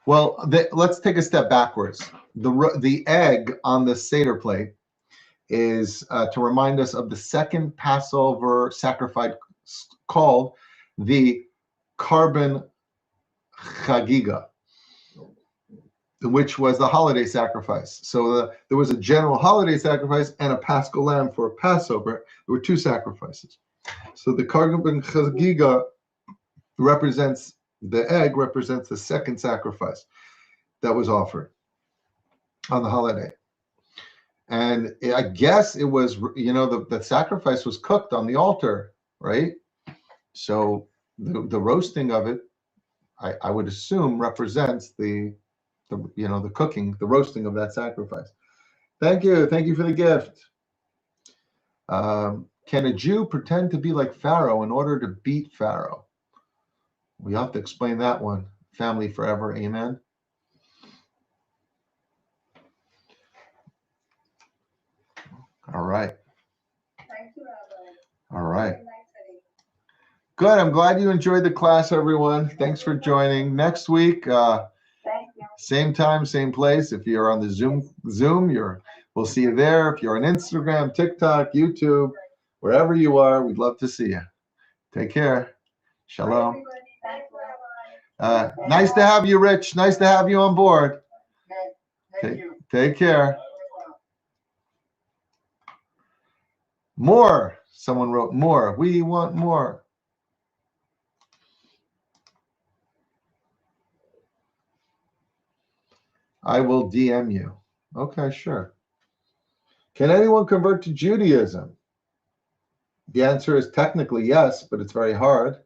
well, let's take a step backwards. The egg on the Seder plate is to remind us of the second Passover sacrifice called the Korban Chagiga, which was the holiday sacrifice. So there was a general holiday sacrifice and a Paschal lamb for Passover. There were two sacrifices. So the Korban Chagiga represents the second sacrifice that was offered on the holiday. And I guess it was, the sacrifice was cooked on the altar, right? So the roasting of it, I would assume represents the cooking, the roasting of that sacrifice. Thank you. Thank you for the gift. Can a Jew pretend to be like Pharaoh in order to beat Pharaoh? We have to explain that one. Family forever. Amen. All right. Thank you, Rabbi. All right. Very nice today. Good. I'm glad you enjoyed the class, everyone. Thanks for joining. Next week, Thank you. same time, same place. If you're on the Zoom, we'll see you there. If you're on Instagram, TikTok, YouTube, wherever you are, we'd love to see you. Take care. Shalom. Thanks, Rabbi. Nice to have you, Rich. Nice to have you on board. Thank you. Take care. More. Someone wrote more. We want more. I will DM you. Okay, sure. Can anyone convert to Judaism? The answer is technically yes, but it's very hard.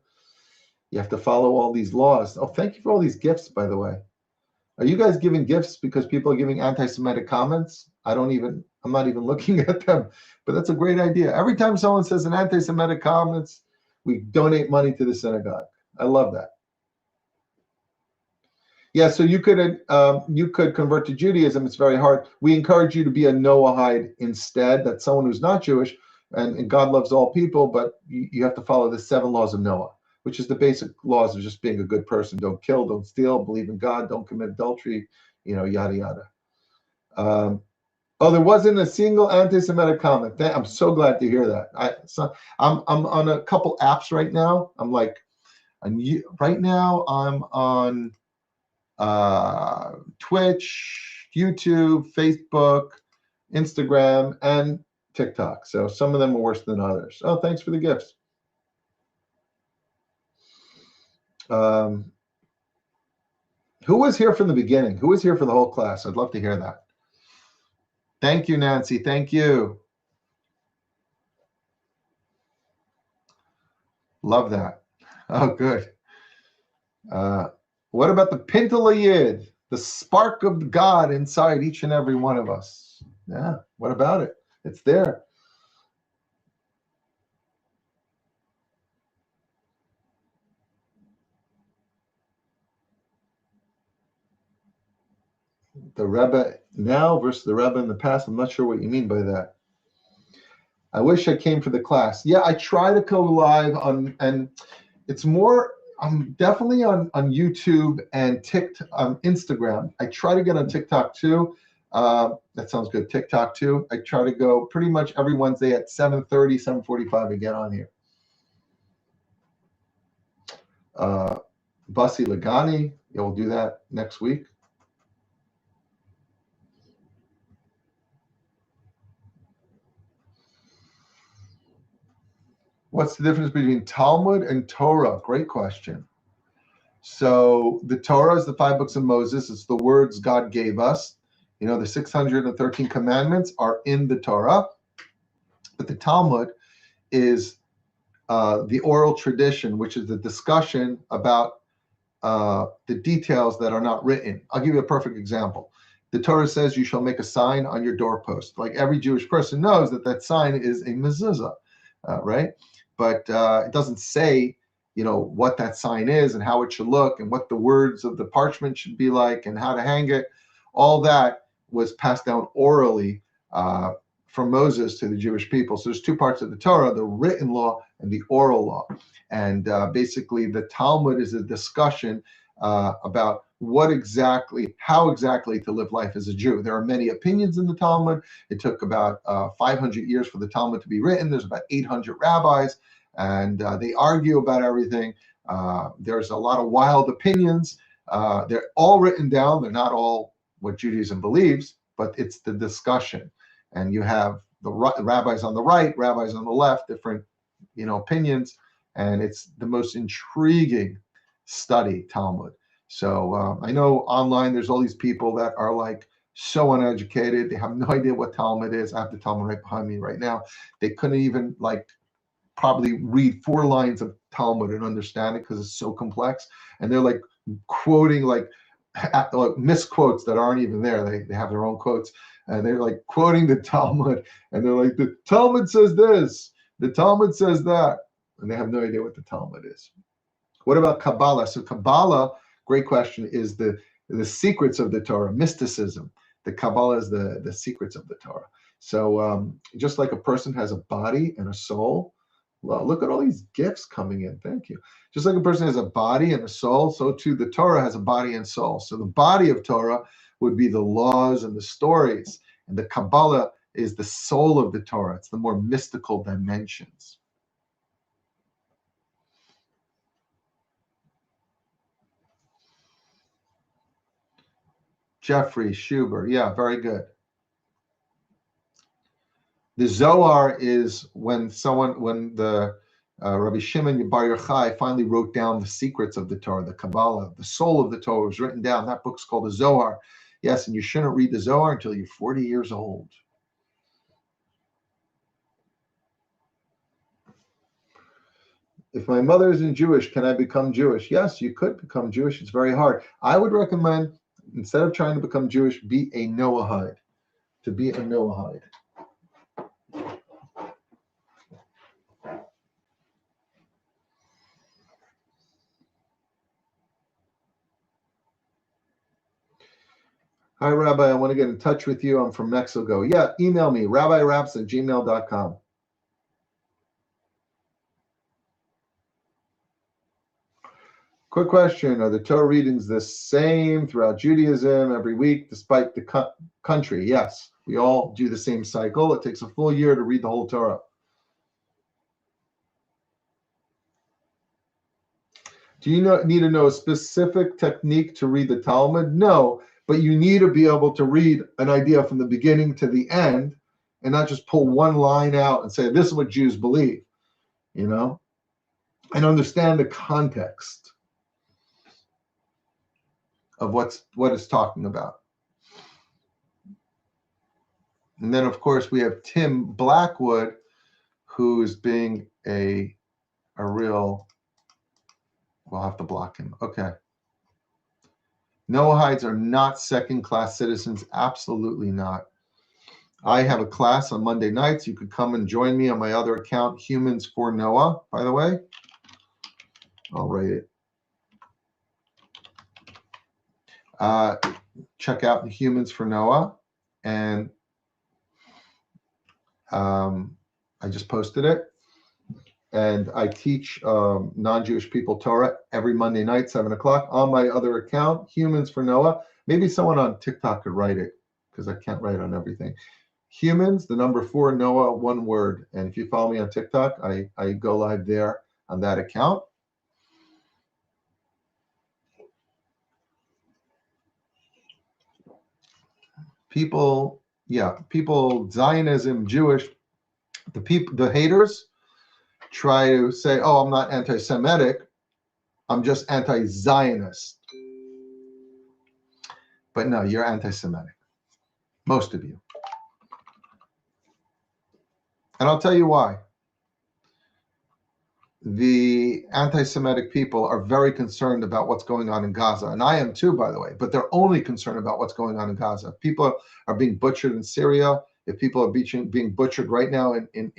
You have to follow all these laws. Oh, thank you for all these gifts, by the way. Are you guys giving gifts because people are giving anti-Semitic comments? I'm not even looking at them, but that's a great idea. Every time someone says an anti-Semitic comments, we donate money to the synagogue. I love that. Yeah, so you could convert to Judaism. It's very hard. We encourage you to be a Noahide instead. That's someone who's not Jewish, and God loves all people, but you have to follow the 7 laws of Noah, which is the basic laws of just being a good person. Don't kill, don't steal, believe in God, don't commit adultery, yada yada. There wasn't a single anti-Semitic comment. I'm so glad to hear that. I'm on a couple apps right now. Right now I'm on Twitch, YouTube, Facebook, Instagram, and TikTok. So some of them are worse than others. Oh, thanks for the gifts. Who was here from the beginning? Who was here for the whole class? I'd love to hear that. Thank you, Nancy. Thank you. Love that. Oh, good. What about the Pintel Yid, the spark of God inside each and every one of us? Yeah, what about it? It's there. The Rebbe now versus the Rebbe in the past. I'm not sure what you mean by that. I wish I came for the class. Yeah, I try to go live and it's more, I'm definitely on YouTube and TikTok, Instagram. I try to get on TikTok too. That sounds good. TikTok too. I try to go pretty much every Wednesday at 7:30, 7:45 and get on here. Bussy Lagani, yeah, we'll do that next week. What's the difference between Talmud and Torah? Great question. So the Torah is the 5 books of Moses. It's the words God gave us. The 613 commandments are in the Torah. But the Talmud is the oral tradition, which is the discussion about the details that are not written. I'll give you a perfect example. The Torah says you shall make a sign on your doorpost. Like every Jewish person knows that sign is a mezuzah, right? But it doesn't say, what that sign is and how it should look and what the words of the parchment should be like and how to hang it. All that was passed down orally from Moses to the Jewish people. So there's 2 parts of the Torah, the written law and the oral law. And basically the Talmud is a discussion about how exactly to live life as a Jew. There are many opinions in the Talmud. It took about 500 years for the Talmud to be written. There's about 800 rabbis, and they argue about everything. There's a lot of wild opinions. They're all written down. They're not all what Judaism believes, but it's the discussion. And you have the rabbis on the right, rabbis on the left, different, opinions. And it's the most intriguing study, Talmud. So I know online there's all these people that are like so uneducated. They have no idea what Talmud is. I have the Talmud right behind me right now. They couldn't even probably read 4 lines of Talmud and understand it because it's so complex. And they're quoting like misquotes that aren't even there. They have their own quotes, and they're like quoting the Talmud, and they're like, the Talmud says this, the Talmud says that, and they have no idea what the Talmud is. What about Kabbalah? So Kabbalah, great question, is the secrets of the Torah, mysticism. The Kabbalah is the secrets of the Torah. So just like a person has a body and a soul, well, look at all these gifts coming in. Thank you. Just like a person has a body and a soul, so too the Torah has a body and soul. So the body of Torah would be the laws and the stories, and the Kabbalah is the soul of the Torah. It's the more mystical dimensions. Jeffrey Schuber, yeah, very good. The Zohar is when the Rabbi Shimon Bar Yochai finally wrote down the secrets of the Torah, the Kabbalah, the soul of the Torah was written down. That book's called the Zohar. Yes, and you shouldn't read the Zohar until you're 40 years old. If my mother isn't Jewish, can I become Jewish? Yes, you could become Jewish. It's very hard. I would recommend, instead of trying to become Jewish, be a Noahide. To be a Noahide. Hi, Rabbi. I want to get in touch with you. I'm from Mexico. Yeah, email me, rabbiraps@gmail.com. Quick question. Are the Torah readings the same throughout Judaism every week, despite the country? Yes, we all do the same cycle. It takes a full year to read the whole Torah. Do you need to know a specific technique to read the Talmud? No, but you need to be able to read an idea from the beginning to the end and not just pull one line out and say, this is what Jews believe, and understand the context of what it's talking about. And then, of course, we have Tim Blackwood, who's being a real, we'll have to block him. Okay. Noahides are not second-class citizens. Absolutely not. I have a class on Monday nights. You could come and join me on my other account, Humans for Noah, by the way. I'll write it. Check out the Humans for Noah. And I just posted it. And I teach non-Jewish people Torah every Monday night, 7 o'clock, on my other account, Humans for Noah. Maybe someone on TikTok could write it, because I can't write on everything. Humans, the number 4, Noah, one word. And if you follow me on TikTok, I go live there on that account. People, Zionism, Jewish, the haters try to say, oh, I'm not anti-Semitic, I'm just anti-Zionist. But no, you're anti-Semitic, most of you. And I'll tell you why. The anti-Semitic people are very concerned about what's going on in Gaza. And I am too, by the way, but they're only concerned about what's going on in Gaza. People are being butchered in Syria. If people are being butchered right now in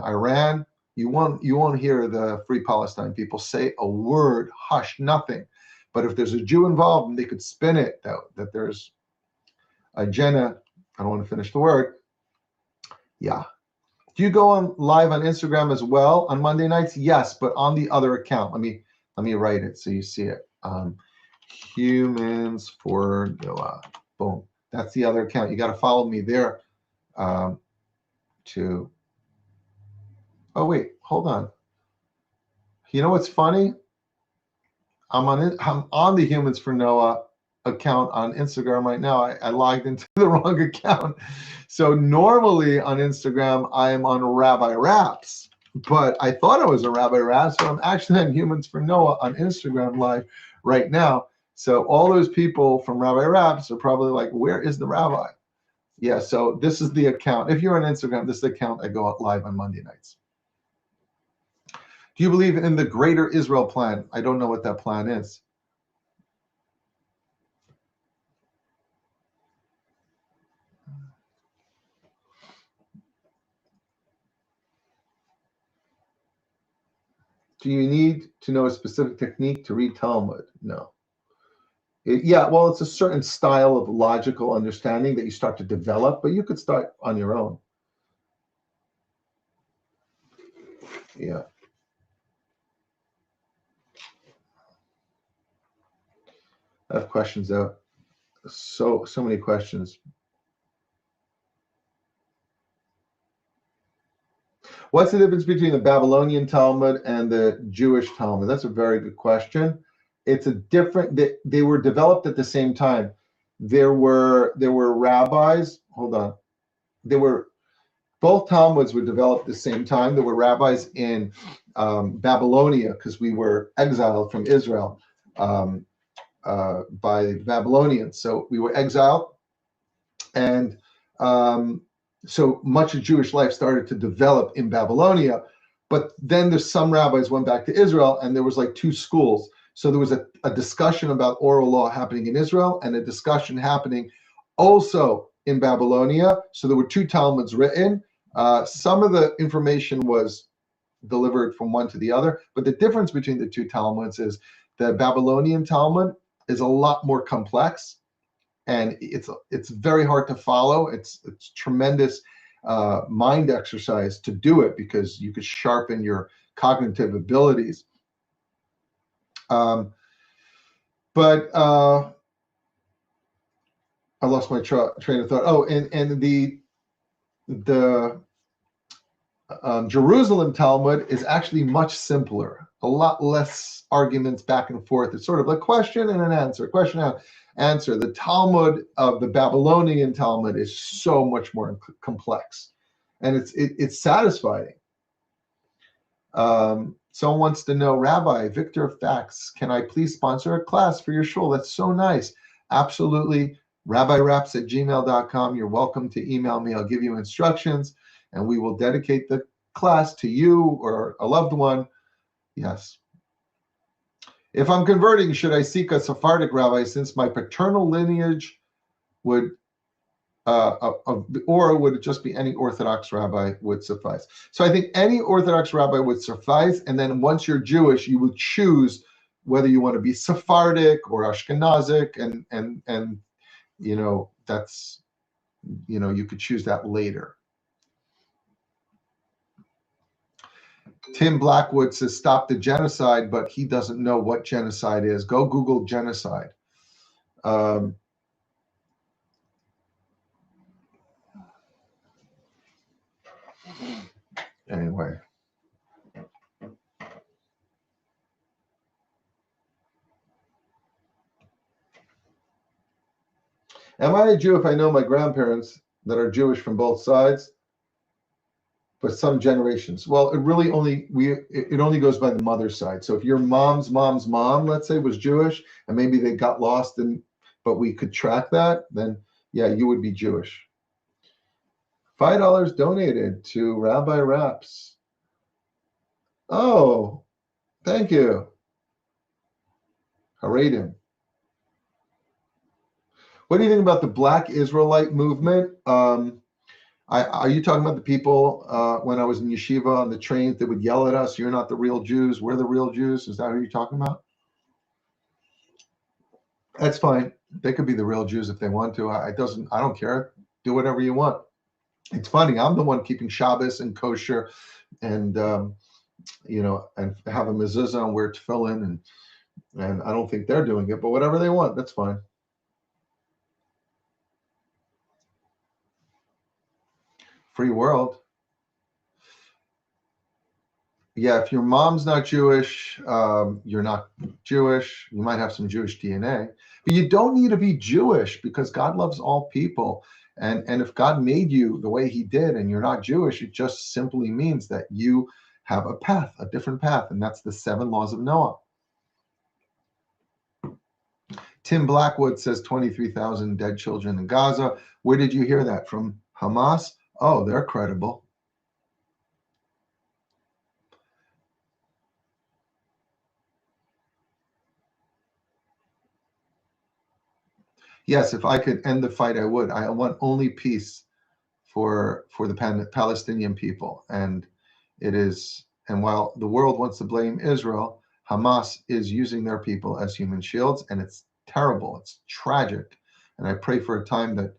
Iran, you won't hear the Free Palestine people say a word, hush, nothing. But if there's a Jew involved, and they could spin it that there's a Jenna, I don't want to finish the word. Yeah. Do you go on live on Instagram as well on Monday nights? Yes, but on the other account. Let me write it so you see it. Humans for Noah. Boom. That's the other account. You got to follow me there. Oh wait, hold on. You know what's funny? I'm on the Humans for Noah account on Instagram right now. I logged into the wrong account. So normally on Instagram, I am on Rabbi Raps, but I thought I was a Rabbi Raps, so I'm actually on Humans for Noah on Instagram live right now. So all those people from Rabbi Raps are probably like, where is the rabbi? Yeah, so this is the account. If you're on Instagram, this is the account I go out live on Monday nights. Do you believe in the Greater Israel plan? I don't know what that plan is. Do you need to know a specific technique to read Talmud? No. Yeah, well, it's a certain style of logical understanding that you start to develop, but you could start on your own. Yeah. I have questions out. So many questions. What's the difference between the Babylonian Talmud and the Jewish Talmud? That's a very good question. It's a different. They were developed at the same time. There were rabbis. Hold on. There were both Talmuds were developed at the same time. There were rabbis in Babylonia because we were exiled from Israel by the Babylonians. So we were exiled, and so much of Jewish life started to develop in Babylonia. But then there's some rabbis went back to Israel, and there was like two schools. So there was a discussion about oral law happening in Israel and a discussion happening also in Babylonia. So there were two Talmuds written. Some of the information was delivered from one to the other, but the difference between the two Talmuds is the Babylonian Talmud is a lot more complex, and it's very hard to follow. It's tremendous mind exercise to do it because you could sharpen your cognitive abilities. But I lost my train of thought. Oh, and the Jerusalem Talmud is actually much simpler, a lot less arguments back and forth. It's sort of a question and an answer, question and answer. The Talmud of the Babylonian Talmud is so much more complex, and it's satisfying. Someone wants to know, Rabbi Victor Fax, can I please sponsor a class for your shul? That's so nice. Absolutely. RabbiRaps@gmail.com. You're welcome to email me. I'll give you instructions, and we will dedicate the class to you or a loved one. Yes. If I'm converting, should I seek a Sephardic rabbi since my paternal lineage would, or would it just be any Orthodox rabbi would suffice? So I think any Orthodox rabbi would suffice. And then once you're Jewish, you would choose whether you want to be Sephardic or Ashkenazic, and you know, that's, you know, you could choose that later. Tim Blackwood says, stop the genocide, but he doesn't know what genocide is. Go Google genocide. Anyway. Am I a Jew if I know my grandparents that are Jewish from both sides? But some generations. Well, it really only it only goes by the mother's side. So if your mom's mom, let's say, was Jewish, and maybe they got lost but we could track that, then yeah, you would be Jewish. $5 donated to Rabbi Raps. Oh, thank you. Haredim. What do you think about the Black Israelite movement? Are you talking about the people when I was in yeshiva on the trains that would yell at us, "You're not the real Jews, we're the real Jews"? Is that who you're talking about? That's fine. They could be the real Jews if they want to. I don't care. Do whatever you want. It's funny. I'm the one keeping Shabbos and kosher, and you know, and have a mezuzah and wear tefillin, and I don't think they're doing it. But whatever they want, that's fine. Free world. Yeah, if your mom's not Jewish, you're not Jewish. You might have some Jewish DNA, but you don't need to be Jewish because God loves all people. And if God made you the way he did and you're not Jewish, it just simply means that you have a path, a different path. And that's the 7 laws of Noah. Tim Blackwood says 23,000 dead children in Gaza. Where did you hear that? From Hamas? Oh, they're credible. Yes, if I could end the fight, I would. I want only peace for the Palestinian people, and it is And while the world wants to blame Israel, Hamas is using their people as human shields, and it's terrible. It's tragic. And I pray for a time that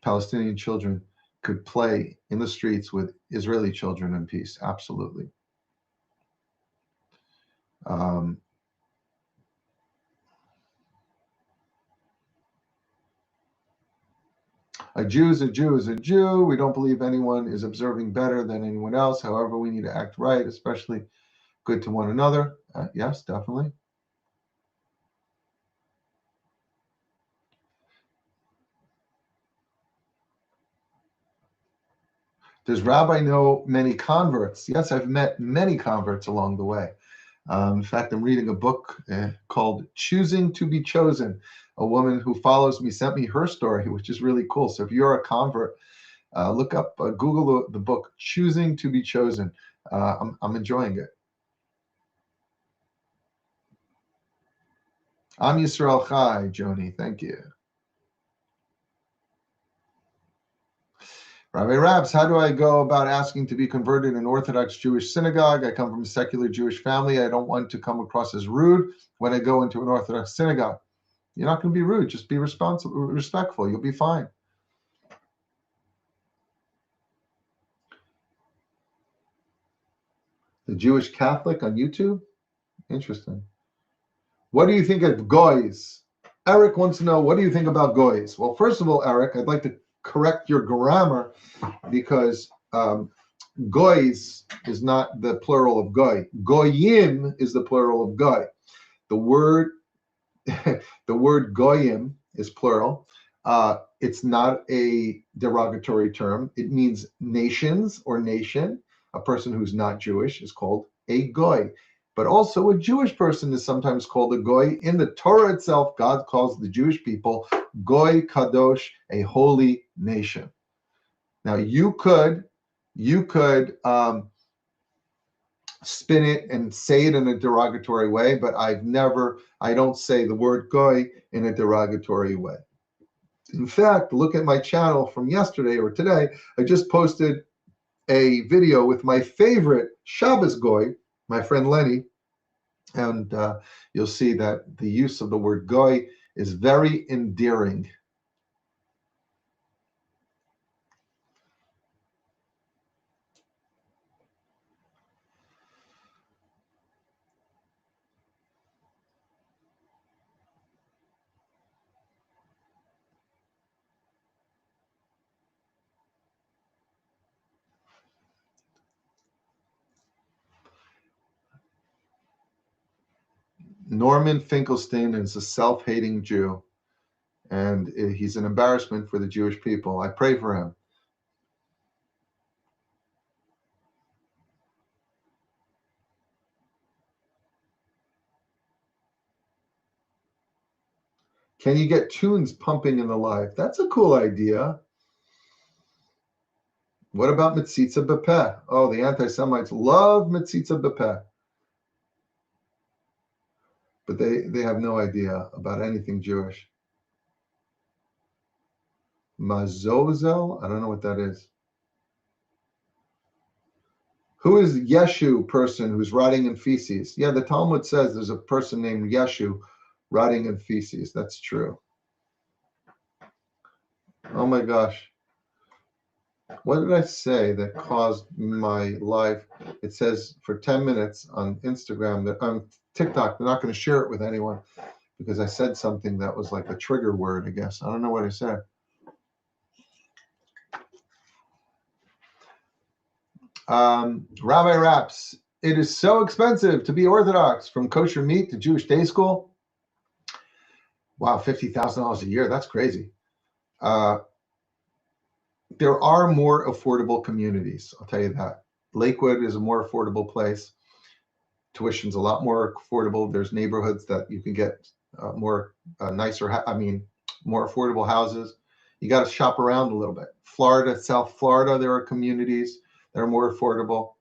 Palestinian children could play in the streets with Israeli children in peace. Absolutely. A Jew is a Jew is a Jew. We don't believe anyone is observing better than anyone else. However, we need to act right, especially good to one another. Yes, definitely. Does Rabbi know many converts? Yes, I've met many converts along the way. In fact, I'm reading a book called Choosing to be Chosen. A woman who follows me sent me her story, which is really cool. So if you're a convert, look up, Google the book Choosing to be Chosen. I'm enjoying it. Am Yisrael Chai, Joni. Thank you. Rabbi Rabs, how do I go about asking to be converted in an Orthodox Jewish synagogue? I come from a secular Jewish family. I don't want to come across as rude when I go into an Orthodox synagogue. You're not going to be rude. Just be respectful. You'll be fine. The Jewish Catholic on YouTube? Interesting. What do you think of goys? Eric wants to know, what do you think about goys? Well, first of all, Eric, I'd like to correct your grammar because goys is not the plural of goy. Goyim is the plural of goy. The word goyim is plural. It's not a derogatory term. It means nations or nation. A person who's not Jewish is called a goy. But also a Jewish person is sometimes called a goy. In the Torah itself, God calls the Jewish people goy kadosh, a holy nation. Now you could spin it and say it in a derogatory way, but I don't say the word goy in a derogatory way. In fact, look at my channel from yesterday or today. I just posted a video with my favorite Shabbos goy, my friend Lenny, and you'll see that the use of the word goy is very endearing. Norman Finkelstein is a self-hating Jew, and he's an embarrassment for the Jewish people. I pray for him. Can you get tunes pumping in the live? That's a cool idea. What about Metzitza Bepeh? Oh, the anti-Semites love Metzitza Bepeh. But they have no idea about anything Jewish. Mazozel? I don't know what that is. Who is Yeshu person who's rotting in feces? Yeah, the Talmud says there's a person named Yeshu rotting in feces. That's true. Oh my gosh. What did I say that caused my life? It says for 10 minutes on Instagram, that on TikTok, they're not going to share it with anyone because I said something that was like a trigger word, I guess. I don't know what I said. Rabbi Raps, it is so expensive to be Orthodox, from kosher meat to Jewish day school. Wow, $50,000 a year. That's crazy. There are more affordable communities. I'll tell you that. Lakewood is a more affordable place. Tuition's a lot more affordable. There's neighborhoods that you can get more affordable houses. You got to shop around a little bit. Florida, South Florida, there are communities that are more affordable.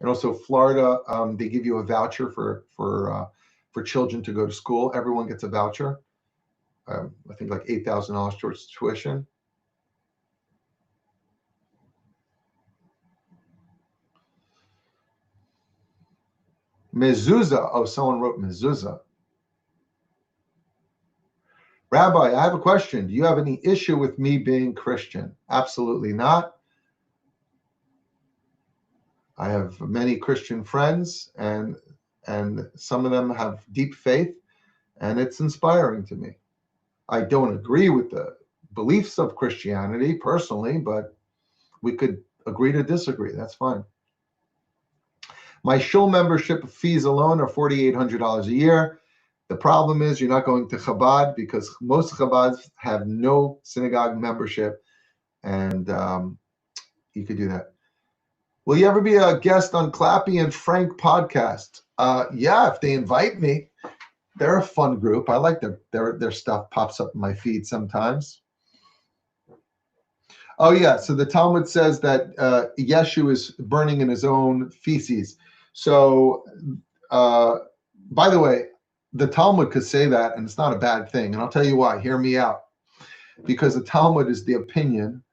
And also Florida, they give you a voucher for children to go to school. Everyone gets a voucher. I think like $8,000 towards tuition. Mezuzah. Oh, someone wrote mezuzah. Rabbi, I have a question. Do you have any issue with me being Christian? Absolutely not. I have many Christian friends, and some of them have deep faith, and it's inspiring to me. I don't agree with the beliefs of Christianity personally, but we could agree to disagree. That's fine. My shul membership fees alone are $4,800 a year. The problem is you're not going to Chabad because most Chabads have no synagogue membership, and you could do that. Will you ever be a guest on Clappy and Frank podcast? Yeah, if they invite me. They're a fun group. I like their stuff pops up in my feed sometimes. Oh yeah, so the Talmud says that Yeshu is burning in his own feces. So, by the way, the Talmud could say that, and it's not a bad thing. And I'll tell you why. Hear me out. Because the Talmud is the opinion.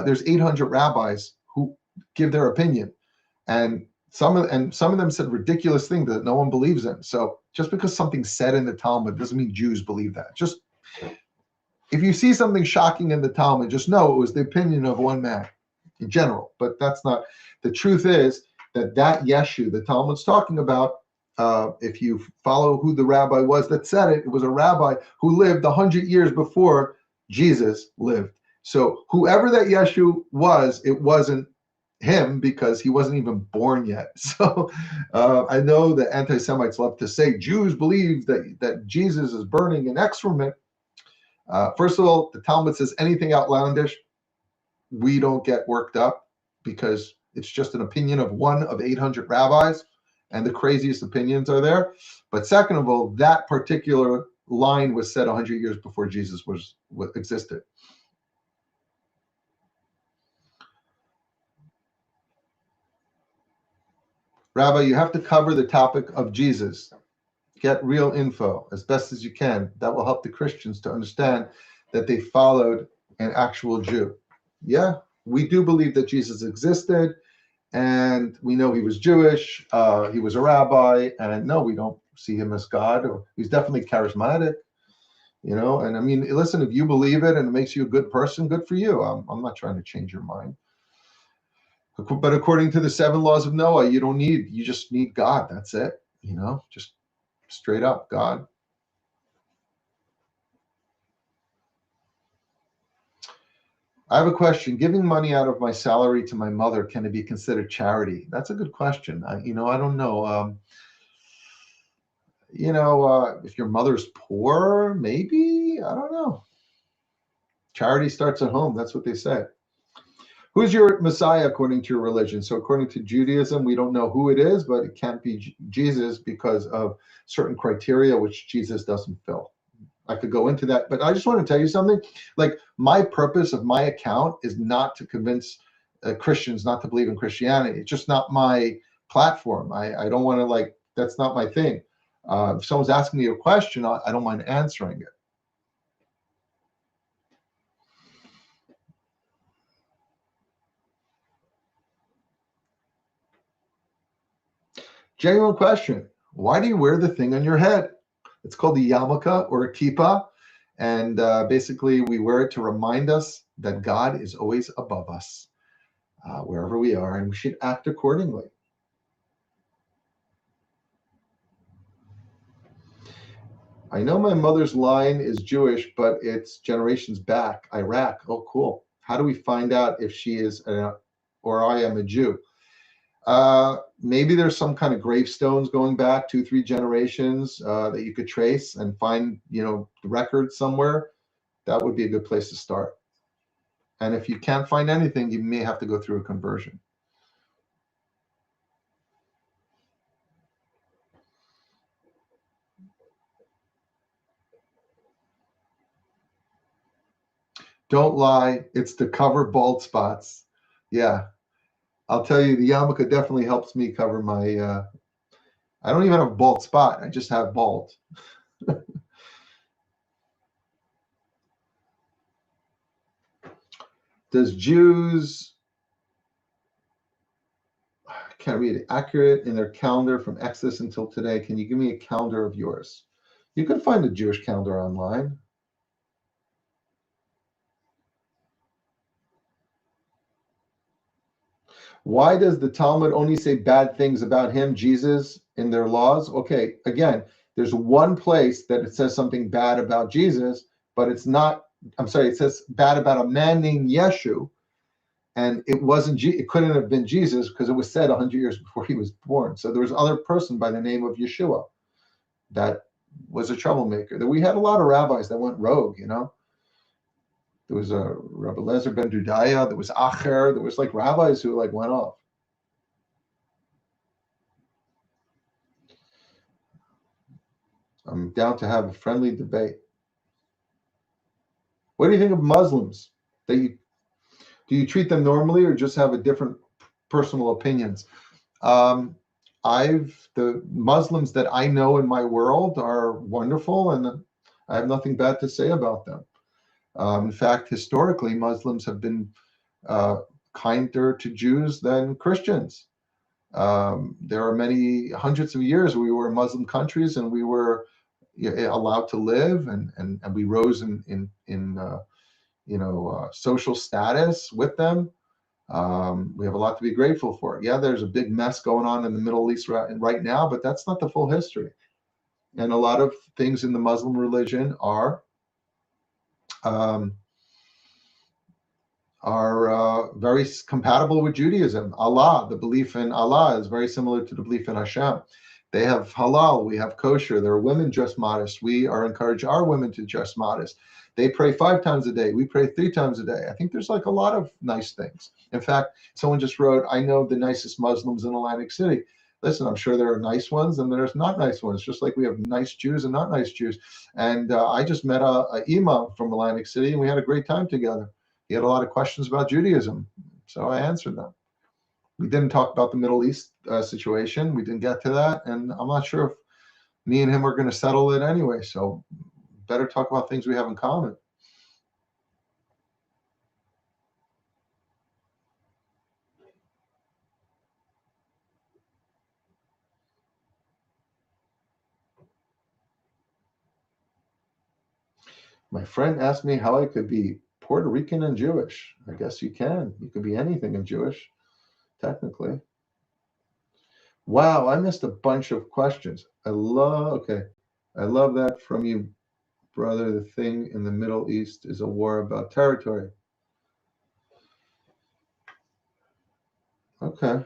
There's 800 rabbis who give their opinion, and some of them said ridiculous things that no one believes in. So just because something's said in the Talmud doesn't mean Jews believe that. Just if you see something shocking in the Talmud, just know it was the opinion of one man in general. But that's not the truth. Is that Yeshu the Talmud's talking about? If you follow who the rabbi was that said it, it was a rabbi who lived 100 years before Jesus lived. So whoever that Yeshu was, it wasn't him because he wasn't even born yet. So I know that anti-Semites love to say Jews believe that Jesus is burning in excrement. First of all, the Talmud says anything outlandish, we don't get worked up because it's just an opinion of one of 800 rabbis, and the craziest opinions are there. But second of all, that particular line was said 100 years before Jesus existed. Rabbi, you have to cover the topic of Jesus. Get real info as best as you can. That will help the Christians to understand that they followed an actual Jew. Yeah, we do believe that Jesus existed, and we know he was Jewish. He was a rabbi, and no, we don't see him as God. Or he's definitely charismatic, And I mean, listen, if you believe it and it makes you a good person, good for you. I'm not trying to change your mind. But according to the 7 laws of Noah, you just need God. That's it. Just straight up God. I have a question. Giving money out of my salary to my mother, can it be considered charity? That's a good question. I don't know. If your mother's poor, maybe, I don't know. Charity starts at home. That's what they say. Who's your Messiah according to your religion? So according to Judaism, we don't know who it is, but it can't be Jesus because of certain criteria which Jesus doesn't fill. I could go into that, but I just want to tell you something. Like, my purpose of my account is not to convince Christians not to believe in Christianity. It's just not my platform. I don't want to, that's not my thing. If someone's asking me a question, I don't mind answering it. Genuine question. Why do you wear the thing on your head? It's called the yarmulke or a kippah. And basically, we wear it to remind us that God is always above us, wherever we are, and we should act accordingly. I know my mother's line is Jewish, but it's generations back, Iraq. Oh, cool. How do we find out if she is or I am a Jew? Maybe there's some kind of gravestones going back 2-3 generations that you could trace and find, the record somewhere. That would be a good place to start. And if you can't find anything, you may have to go through a conversion. Don't lie. It's to cover bald spots. Yeah. I'll tell you, the yarmulke definitely helps me cover my, I don't even have a bald spot. I just have bald. Does Jews Can't read it. Accurate in their calendar from Exodus until today. Can you give me a calendar of yours? You can find a Jewish calendar online. Why does the Talmud only say bad things about him, Jesus, in their laws? Okay, again, there's one place that it says something bad about Jesus, but it's not, I'm sorry, it says bad about a man named Yeshu, and it wasn't, it couldn't have been Jesus because it was said 100 years before he was born. So there was another person by the name of Yeshua that was a troublemaker. We had a lot of rabbis that went rogue, you know. There was a Rabbi Lezer ben Dudaya, there was Acher, there was like rabbis who like went off. I'm down to have a friendly debate. What do you think of Muslims? Do you treat them normally or just have a different personal opinions? The Muslims that I know in my world are wonderful, and I have nothing bad to say about them. In fact, historically, Muslims have been kinder to Jews than Christians. There are many hundreds of years we were Muslim countries, and we were allowed to live, and we rose in social status with them. We have a lot to be grateful for. Yeah, there's a big mess going on in the Middle East right now, but that's not the full history. And a lot of things in the Muslim religion are very compatible with Judaism. Allah, the belief in Allah is very similar to the belief in Hashem. They have halal, we have kosher. There are women dress modest. We are encourage our women to dress modest. They pray 5 times a day. We pray 3 times a day. I think there's like a lot of nice things. In fact, someone just wrote, I know the nicest Muslims in Atlantic City. Listen, I'm sure there are nice ones and there's not nice ones, just like we have nice Jews and not nice Jews. And I just met a imam from Atlantic City, and we had a great time together. He had a lot of questions about Judaism, so I answered them. We didn't talk about the Middle East situation. We didn't get to that, and I'm not sure if me and him are going to settle it anyway, so better talk about things we have in common. My friend asked me how I could be Puerto Rican and Jewish. I guess you can. You could be anything in Jewish, technically. Wow, I missed a bunch of questions. I love that from you, brother. The thing in the Middle East is a war about territory. Okay.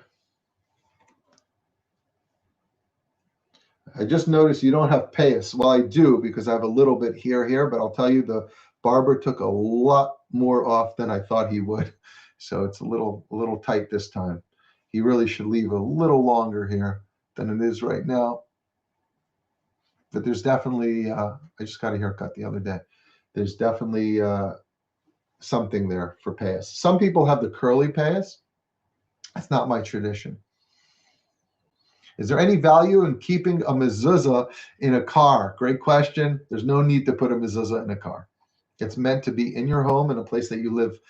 I just noticed you don't have payas. Well, I do because I have a little bit here, but I'll tell you the barber took a lot more off than I thought he would. So it's a little tight this time. He really should leave a little longer here than it is right now. But there's definitely, I just got a haircut the other day. There's definitely something there for payas. Some people have the curly payas. That's not my tradition. Is there any value in keeping a mezuzah in a car? Great question. There's no need to put a mezuzah in a car. It's meant to be in your home, in a place that you live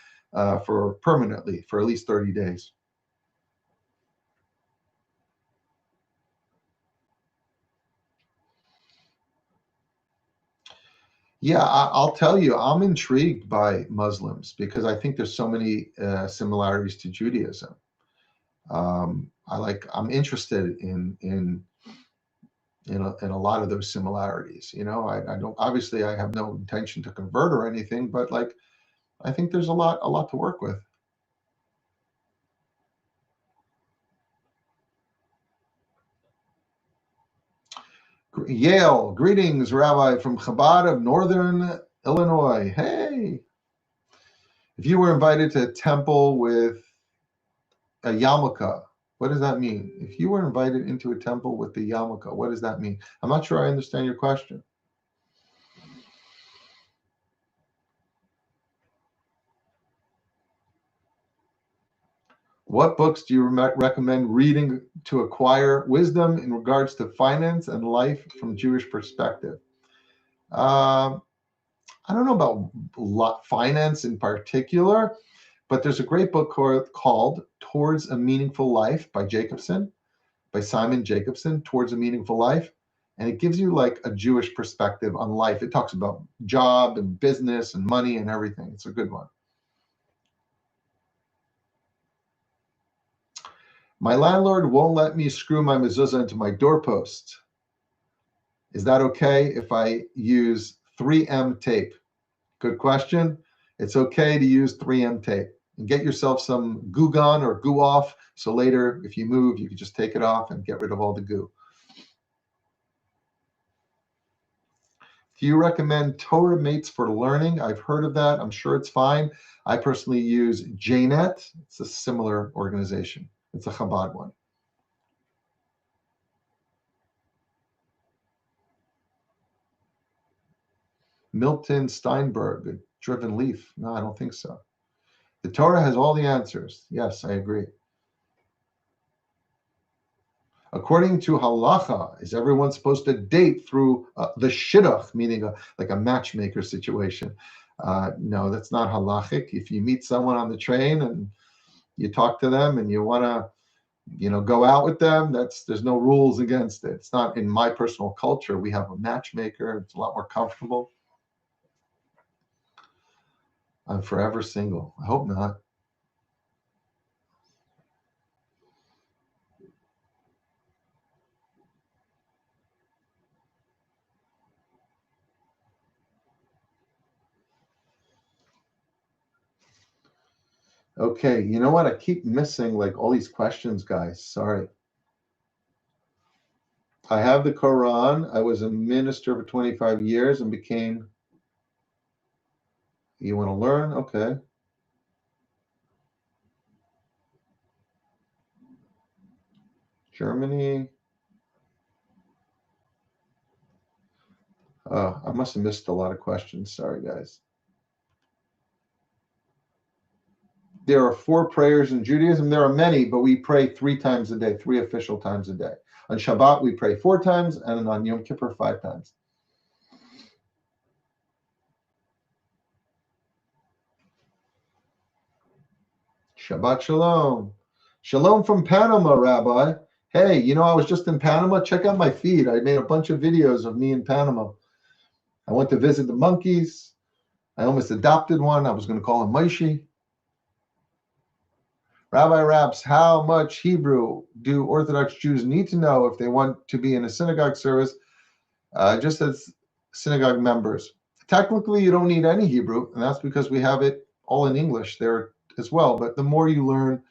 for permanently for at least 30 days. Yeah, I'll tell you, I'm intrigued by Muslims because I think there's so many similarities to Judaism. I'm interested in a lot of those similarities. You know, I don't, obviously I have no intention to convert or anything, but like I think there's a lot to work with. Yale, greetings, Rabbi from Chabad of Northern Illinois. Hey, if you were invited to a temple with a yarmulke, what does that mean? If you were invited into a temple with the yarmulke, what does that mean? I'm not sure I understand your question. What books do you recommend reading to acquire wisdom in regards to finance and life from Jewish perspective? I don't know about finance in particular, But there's a great book called Towards a Meaningful Life by Simon Jacobson, Towards a Meaningful Life. And it gives you like a Jewish perspective on life. It talks about job and business and money and everything. It's a good one. My landlord won't let me screw my mezuzah into my doorpost. Is that okay if I use 3M tape? Good question. It's okay to use 3M tape. And get yourself some Goo Gone or Goo Off, so later, if you move, you can just take it off and get rid of all the goo. Do you recommend Torah Mates for Learning? I've heard of that. I'm sure it's fine. I personally use JNet. It's a similar organization. It's a Chabad one. Milton Steinberg, a driven leaf. No, I don't think so. The Torah has all the answers. Yes, I agree. According to halacha, is everyone supposed to date through the shidduch, meaning like a matchmaker situation? No, that's not halachic. If you meet someone on the train and you talk to them and you want to, go out with them, there's no rules against it. It's not in my personal culture. We have a matchmaker. It's a lot more comfortable. I'm forever single. I hope not. Okay, you know what? I keep missing like all these questions, guys. Sorry. I have the Quran. I was a minister for 25 years and became. You want to learn? Okay. Germany. I must have missed a lot of questions. Sorry, guys. There are 4 prayers in Judaism. There are many, but we pray 3 times a day, 3 official times a day. On Shabbat, we pray 4 times, and on Yom Kippur, 5 times. Shabbat Shalom. Shalom from Panama, Rabbi. Hey, I was just in Panama. Check out my feed. I made a bunch of videos of me in Panama. I went to visit the monkeys. I almost adopted one. I was going to call him Maishi. Rabbi Raps, how much Hebrew do Orthodox Jews need to know if they want to be in a synagogue service, just as synagogue members? Technically, you don't need any Hebrew, and that's because we have it all in English there as well. But the more you learn,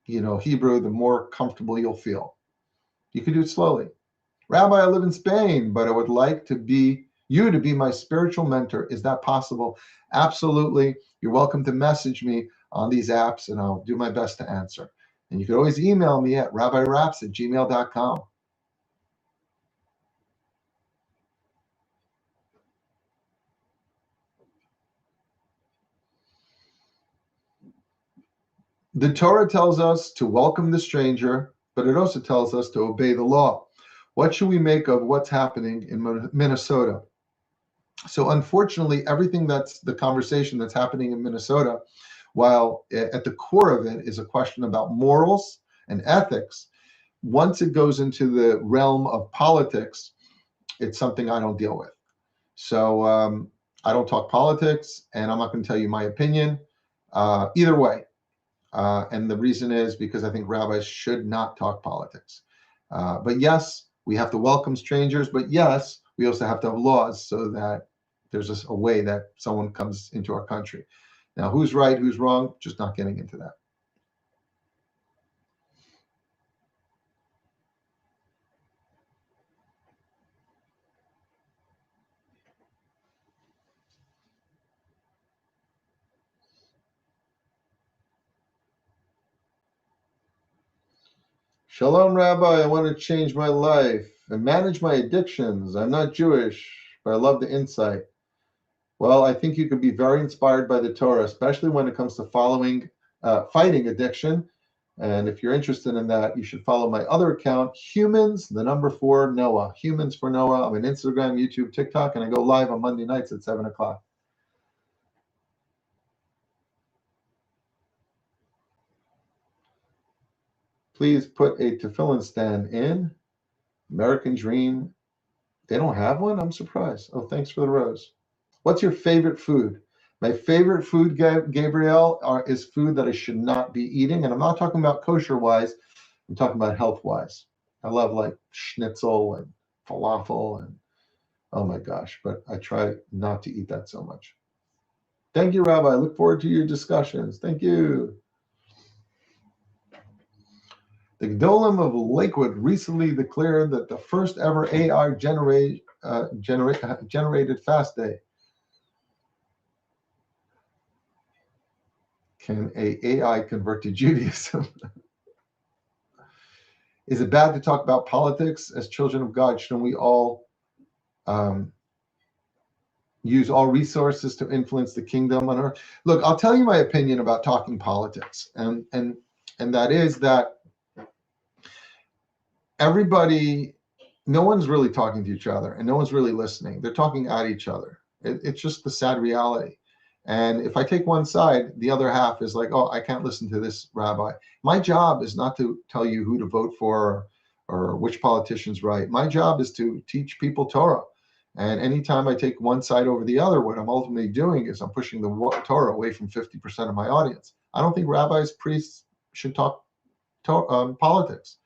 Hebrew, the more comfortable you'll feel. You can do it slowly. Rabbi, I live in Spain, but I would like to be my spiritual mentor. Is that possible? Absolutely. You're welcome to message me on these apps, and I'll do my best to answer. And you can always email me at rabbiraps@gmail.com. The Torah tells us to welcome the stranger, but it also tells us to obey the law. What should we make of what's happening in Minnesota? So unfortunately, everything that's the conversation that's happening in Minnesota, while at the core of it is a question about morals and ethics, once it goes into the realm of politics, it's something I don't deal with. So I don't talk politics, and I'm not going to tell you my opinion either way. And the reason is because I think rabbis should not talk politics. But yes, we have to welcome strangers. But yes, we also have to have laws so that there's a way that someone comes into our country. Now, who's right, who's wrong? Just not getting into that. Shalom, Rabbi. I want to change my life and manage my addictions. I'm not Jewish, but I love the insight. Well, I think you could be very inspired by the Torah, especially when it comes to fighting addiction. And if you're interested in that, you should follow my other account, Humans, the number 4, Noah. Humans for Noah. I'm on Instagram, YouTube, TikTok, and I go live on Monday nights at 7 o'clock. Please put a tefillin stand in. American Dream. They don't have one? I'm surprised. Oh, thanks for the rose. What's your favorite food? My favorite food, Gabrielle, is food that I should not be eating. And I'm not talking about kosher wise. I'm talking about health wise. I love like schnitzel and falafel and oh my gosh, but I try not to eat that so much. Thank you, Rabbi. I look forward to your discussions. Thank you. The Gdolim of Lakewood recently declared that the first ever AI generated fast day. Can a AI convert to Judaism? Is it bad to talk about politics as children of God? Shouldn't we all use all resources to influence the kingdom on earth? Look, I'll tell you my opinion about talking politics, and that is that everybody, no one's really talking to each other, and no one's really listening. They're talking at each other. It's just the sad reality. And if I take one side, the other half is like, oh, I can't listen to this rabbi. My job is not to tell you who to vote for or which politician's right. My job is to teach people Torah. And anytime I take one side over the other, what I'm ultimately doing is I'm pushing the Torah away from 50% of my audience. I don't think rabbis, priests should talk politics.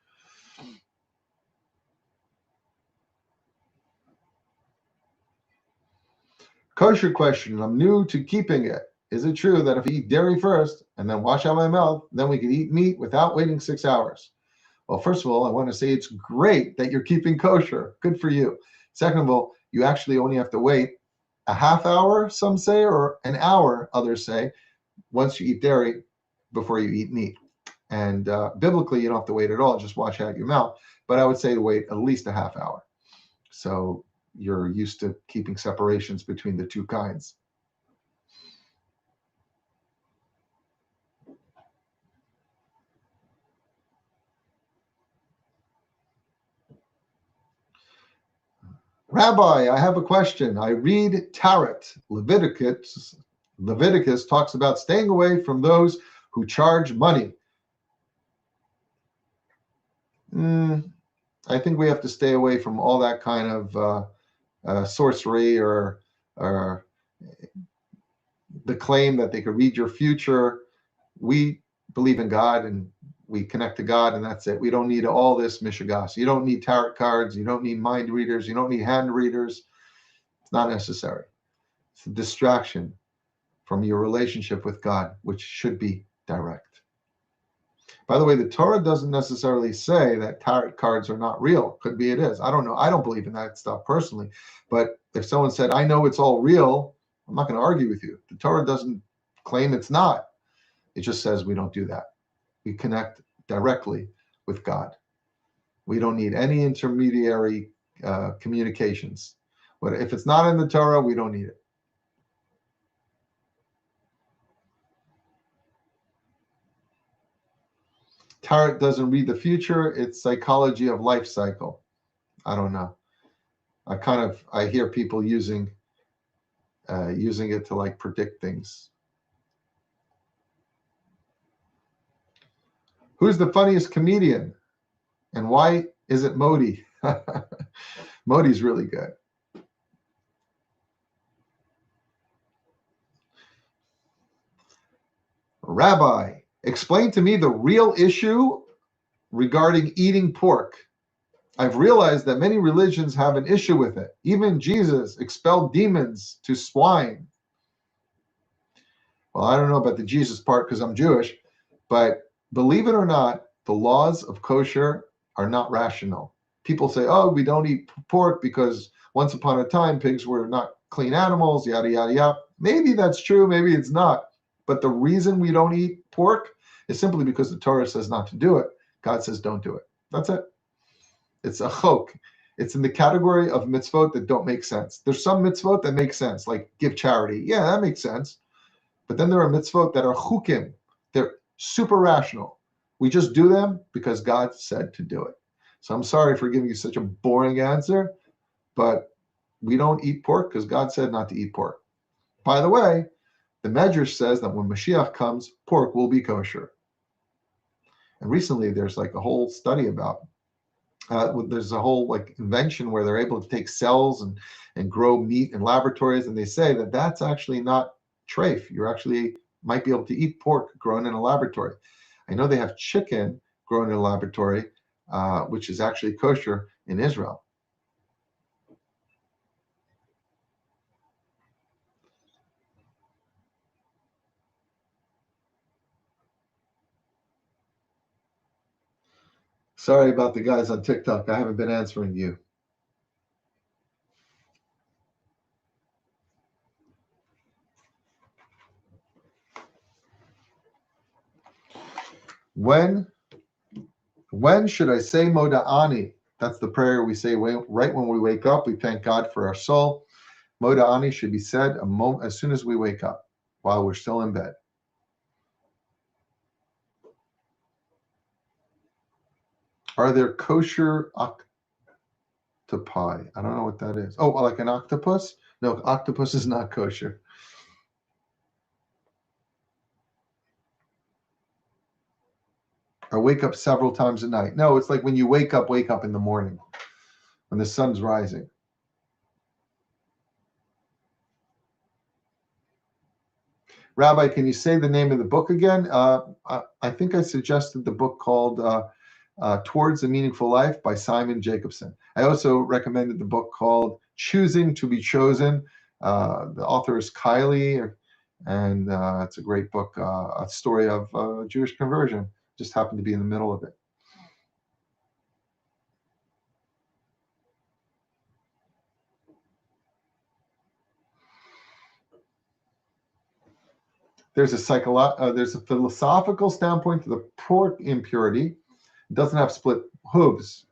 Kosher question. I'm new to keeping it. Is it true that if I eat dairy first and then wash out my mouth, then we can eat meat without waiting 6 hours? Well, first of all, I want to say it's great that you're keeping kosher. Good for you. Second of all, you actually only have to wait a half hour, some say, or an hour, others say, once you eat dairy before you eat meat. And biblically, you don't have to wait at all. Just wash out your mouth. But I would say to wait at least a half hour. So you're used to keeping separations between the two kinds. Rabbi, I have a question. I read Tarot. Leviticus talks about staying away from those who charge money. I think we have to stay away from all that kind of sorcery or the claim that they could read your future. We believe in God and we connect to God, and that's it. We don't need all this mishigas. You don't need tarot cards. You don't need mind readers. You don't need hand readers. It's not necessary. It's a distraction from your relationship with God, which should be direct. By the way, the Torah doesn't necessarily say that tarot cards are not real. Could be it is. I don't know. I don't believe in that stuff personally. But if someone said, I know it's all real, I'm not going to argue with you. The Torah doesn't claim it's not. It just says we don't do that. We connect directly with God. We don't need any intermediary communications. But if it's not in the Torah, we don't need it. Tarot doesn't read the future. It's psychology of life cycle. I don't know. I hear people using it to like predict things. Who's the funniest comedian? And why is it Modi? Modi's really good. Rabbi, explain to me the real issue regarding eating pork. I've realized that many religions have an issue with it. Even Jesus expelled demons to swine. Well, I don't know about the Jesus part because I'm Jewish, but believe it or not, the laws of kosher are not rational. People say, oh, we don't eat pork because once upon a time pigs were not clean animals, yada, yada, yada. Maybe that's true, maybe it's not. But the reason we don't eat pork is simply because the Torah says not to do it. God says don't do it. That's it. It's a chok. It's in the category of mitzvot that don't make sense. There's some mitzvot that make sense, like give charity. Yeah, that makes sense. But then there are mitzvot that are chukim. They're super rational. We just do them because God said to do it. So I'm sorry for giving you such a boring answer, but we don't eat pork because God said not to eat pork. By the way, the Medrash says that when Mashiach comes, pork will be kosher. And recently, there's like a whole study about. There's a whole like invention where they're able to take cells and grow meat in laboratories, and they say that that's actually not treif. You actually might be able to eat pork grown in a laboratory. I know they have chicken grown in a laboratory, which is actually kosher in Israel. Sorry about the guys on TikTok. I haven't been answering you. When should I say Moda'ani? That's the prayer we say right when we wake up. We thank God for our soul. Moda'ani should be said as soon as we wake up, while we're still in bed. Are there kosher octopi? I don't know what that is. Oh, like an octopus? No, octopus is not kosher. I wake up several times a night. No, it's like when you wake up in the morning when the sun's rising. Rabbi, can you say the name of the book again? I think I suggested the book called Towards a Meaningful Life by Simon Jacobson. I also recommended the book called Choosing to be Chosen. The author is Kylie, and it's a great book, a story of Jewish conversion. Just happened to be in the middle of it. There's a philosophical standpoint to the pork impurity. It doesn't have split hooves.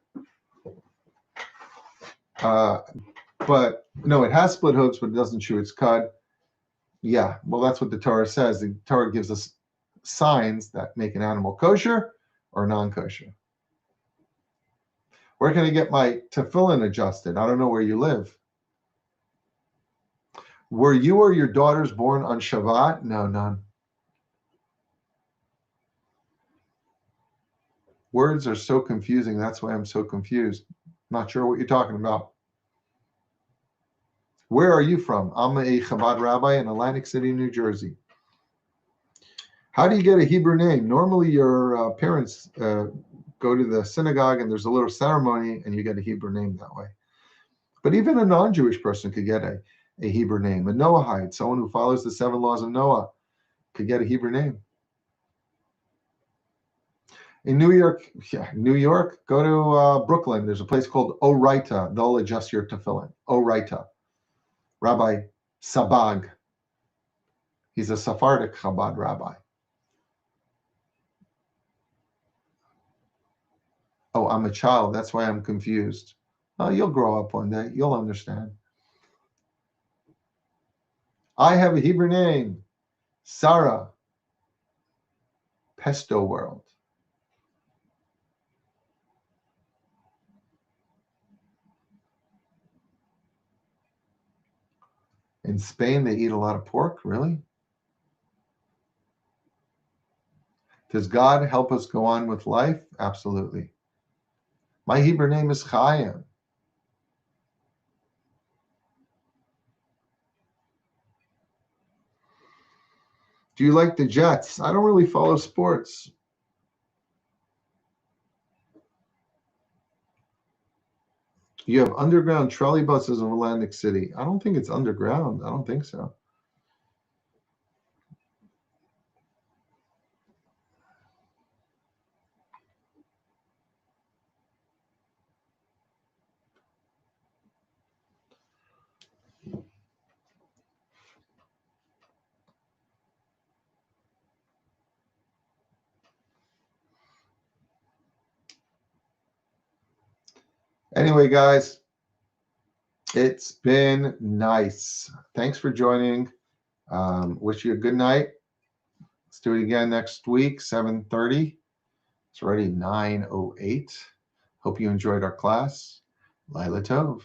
But no, it has split hooves, but it doesn't chew its cud. Yeah, well, that's what the Torah says. The Torah gives us signs that make an animal kosher or non-kosher. Where can I get my tefillin adjusted? I don't know where you live. Were you or your daughters born on Shabbat? No, none. Words are so confusing. That's why I'm so confused. Not sure what you're talking about. Where are you from? I'm a Chabad rabbi in Atlantic City, New Jersey. How do you get a Hebrew name? Normally, your parents go to the synagogue and there's a little ceremony and you get a Hebrew name that way. But even a non-Jewish person could get a Hebrew name. A Noahide, someone who follows the 7 laws of Noah, could get a Hebrew name. In New York, go to Brooklyn. There's a place called Oraita. They'll adjust your tefillin. Oraita. Rabbi Sabag. He's a Sephardic Chabad rabbi. Oh, I'm a child. That's why I'm confused. Oh, you'll grow up one day. You'll understand. I have a Hebrew name. Sarah. Pesto World. In Spain, they eat a lot of pork. Really? Does God help us go on with life? Absolutely. My Hebrew name is Chaim. Do you like the Jets? I don't really follow sports. You have underground trolley buses in Atlantic City. I don't think it's underground. I don't think so. Anyway, guys, it's been nice. Thanks for joining. Wish you a good night. Let's do it again next week, 7:30. It's already 9:08. Hope you enjoyed our class. Laila Tov.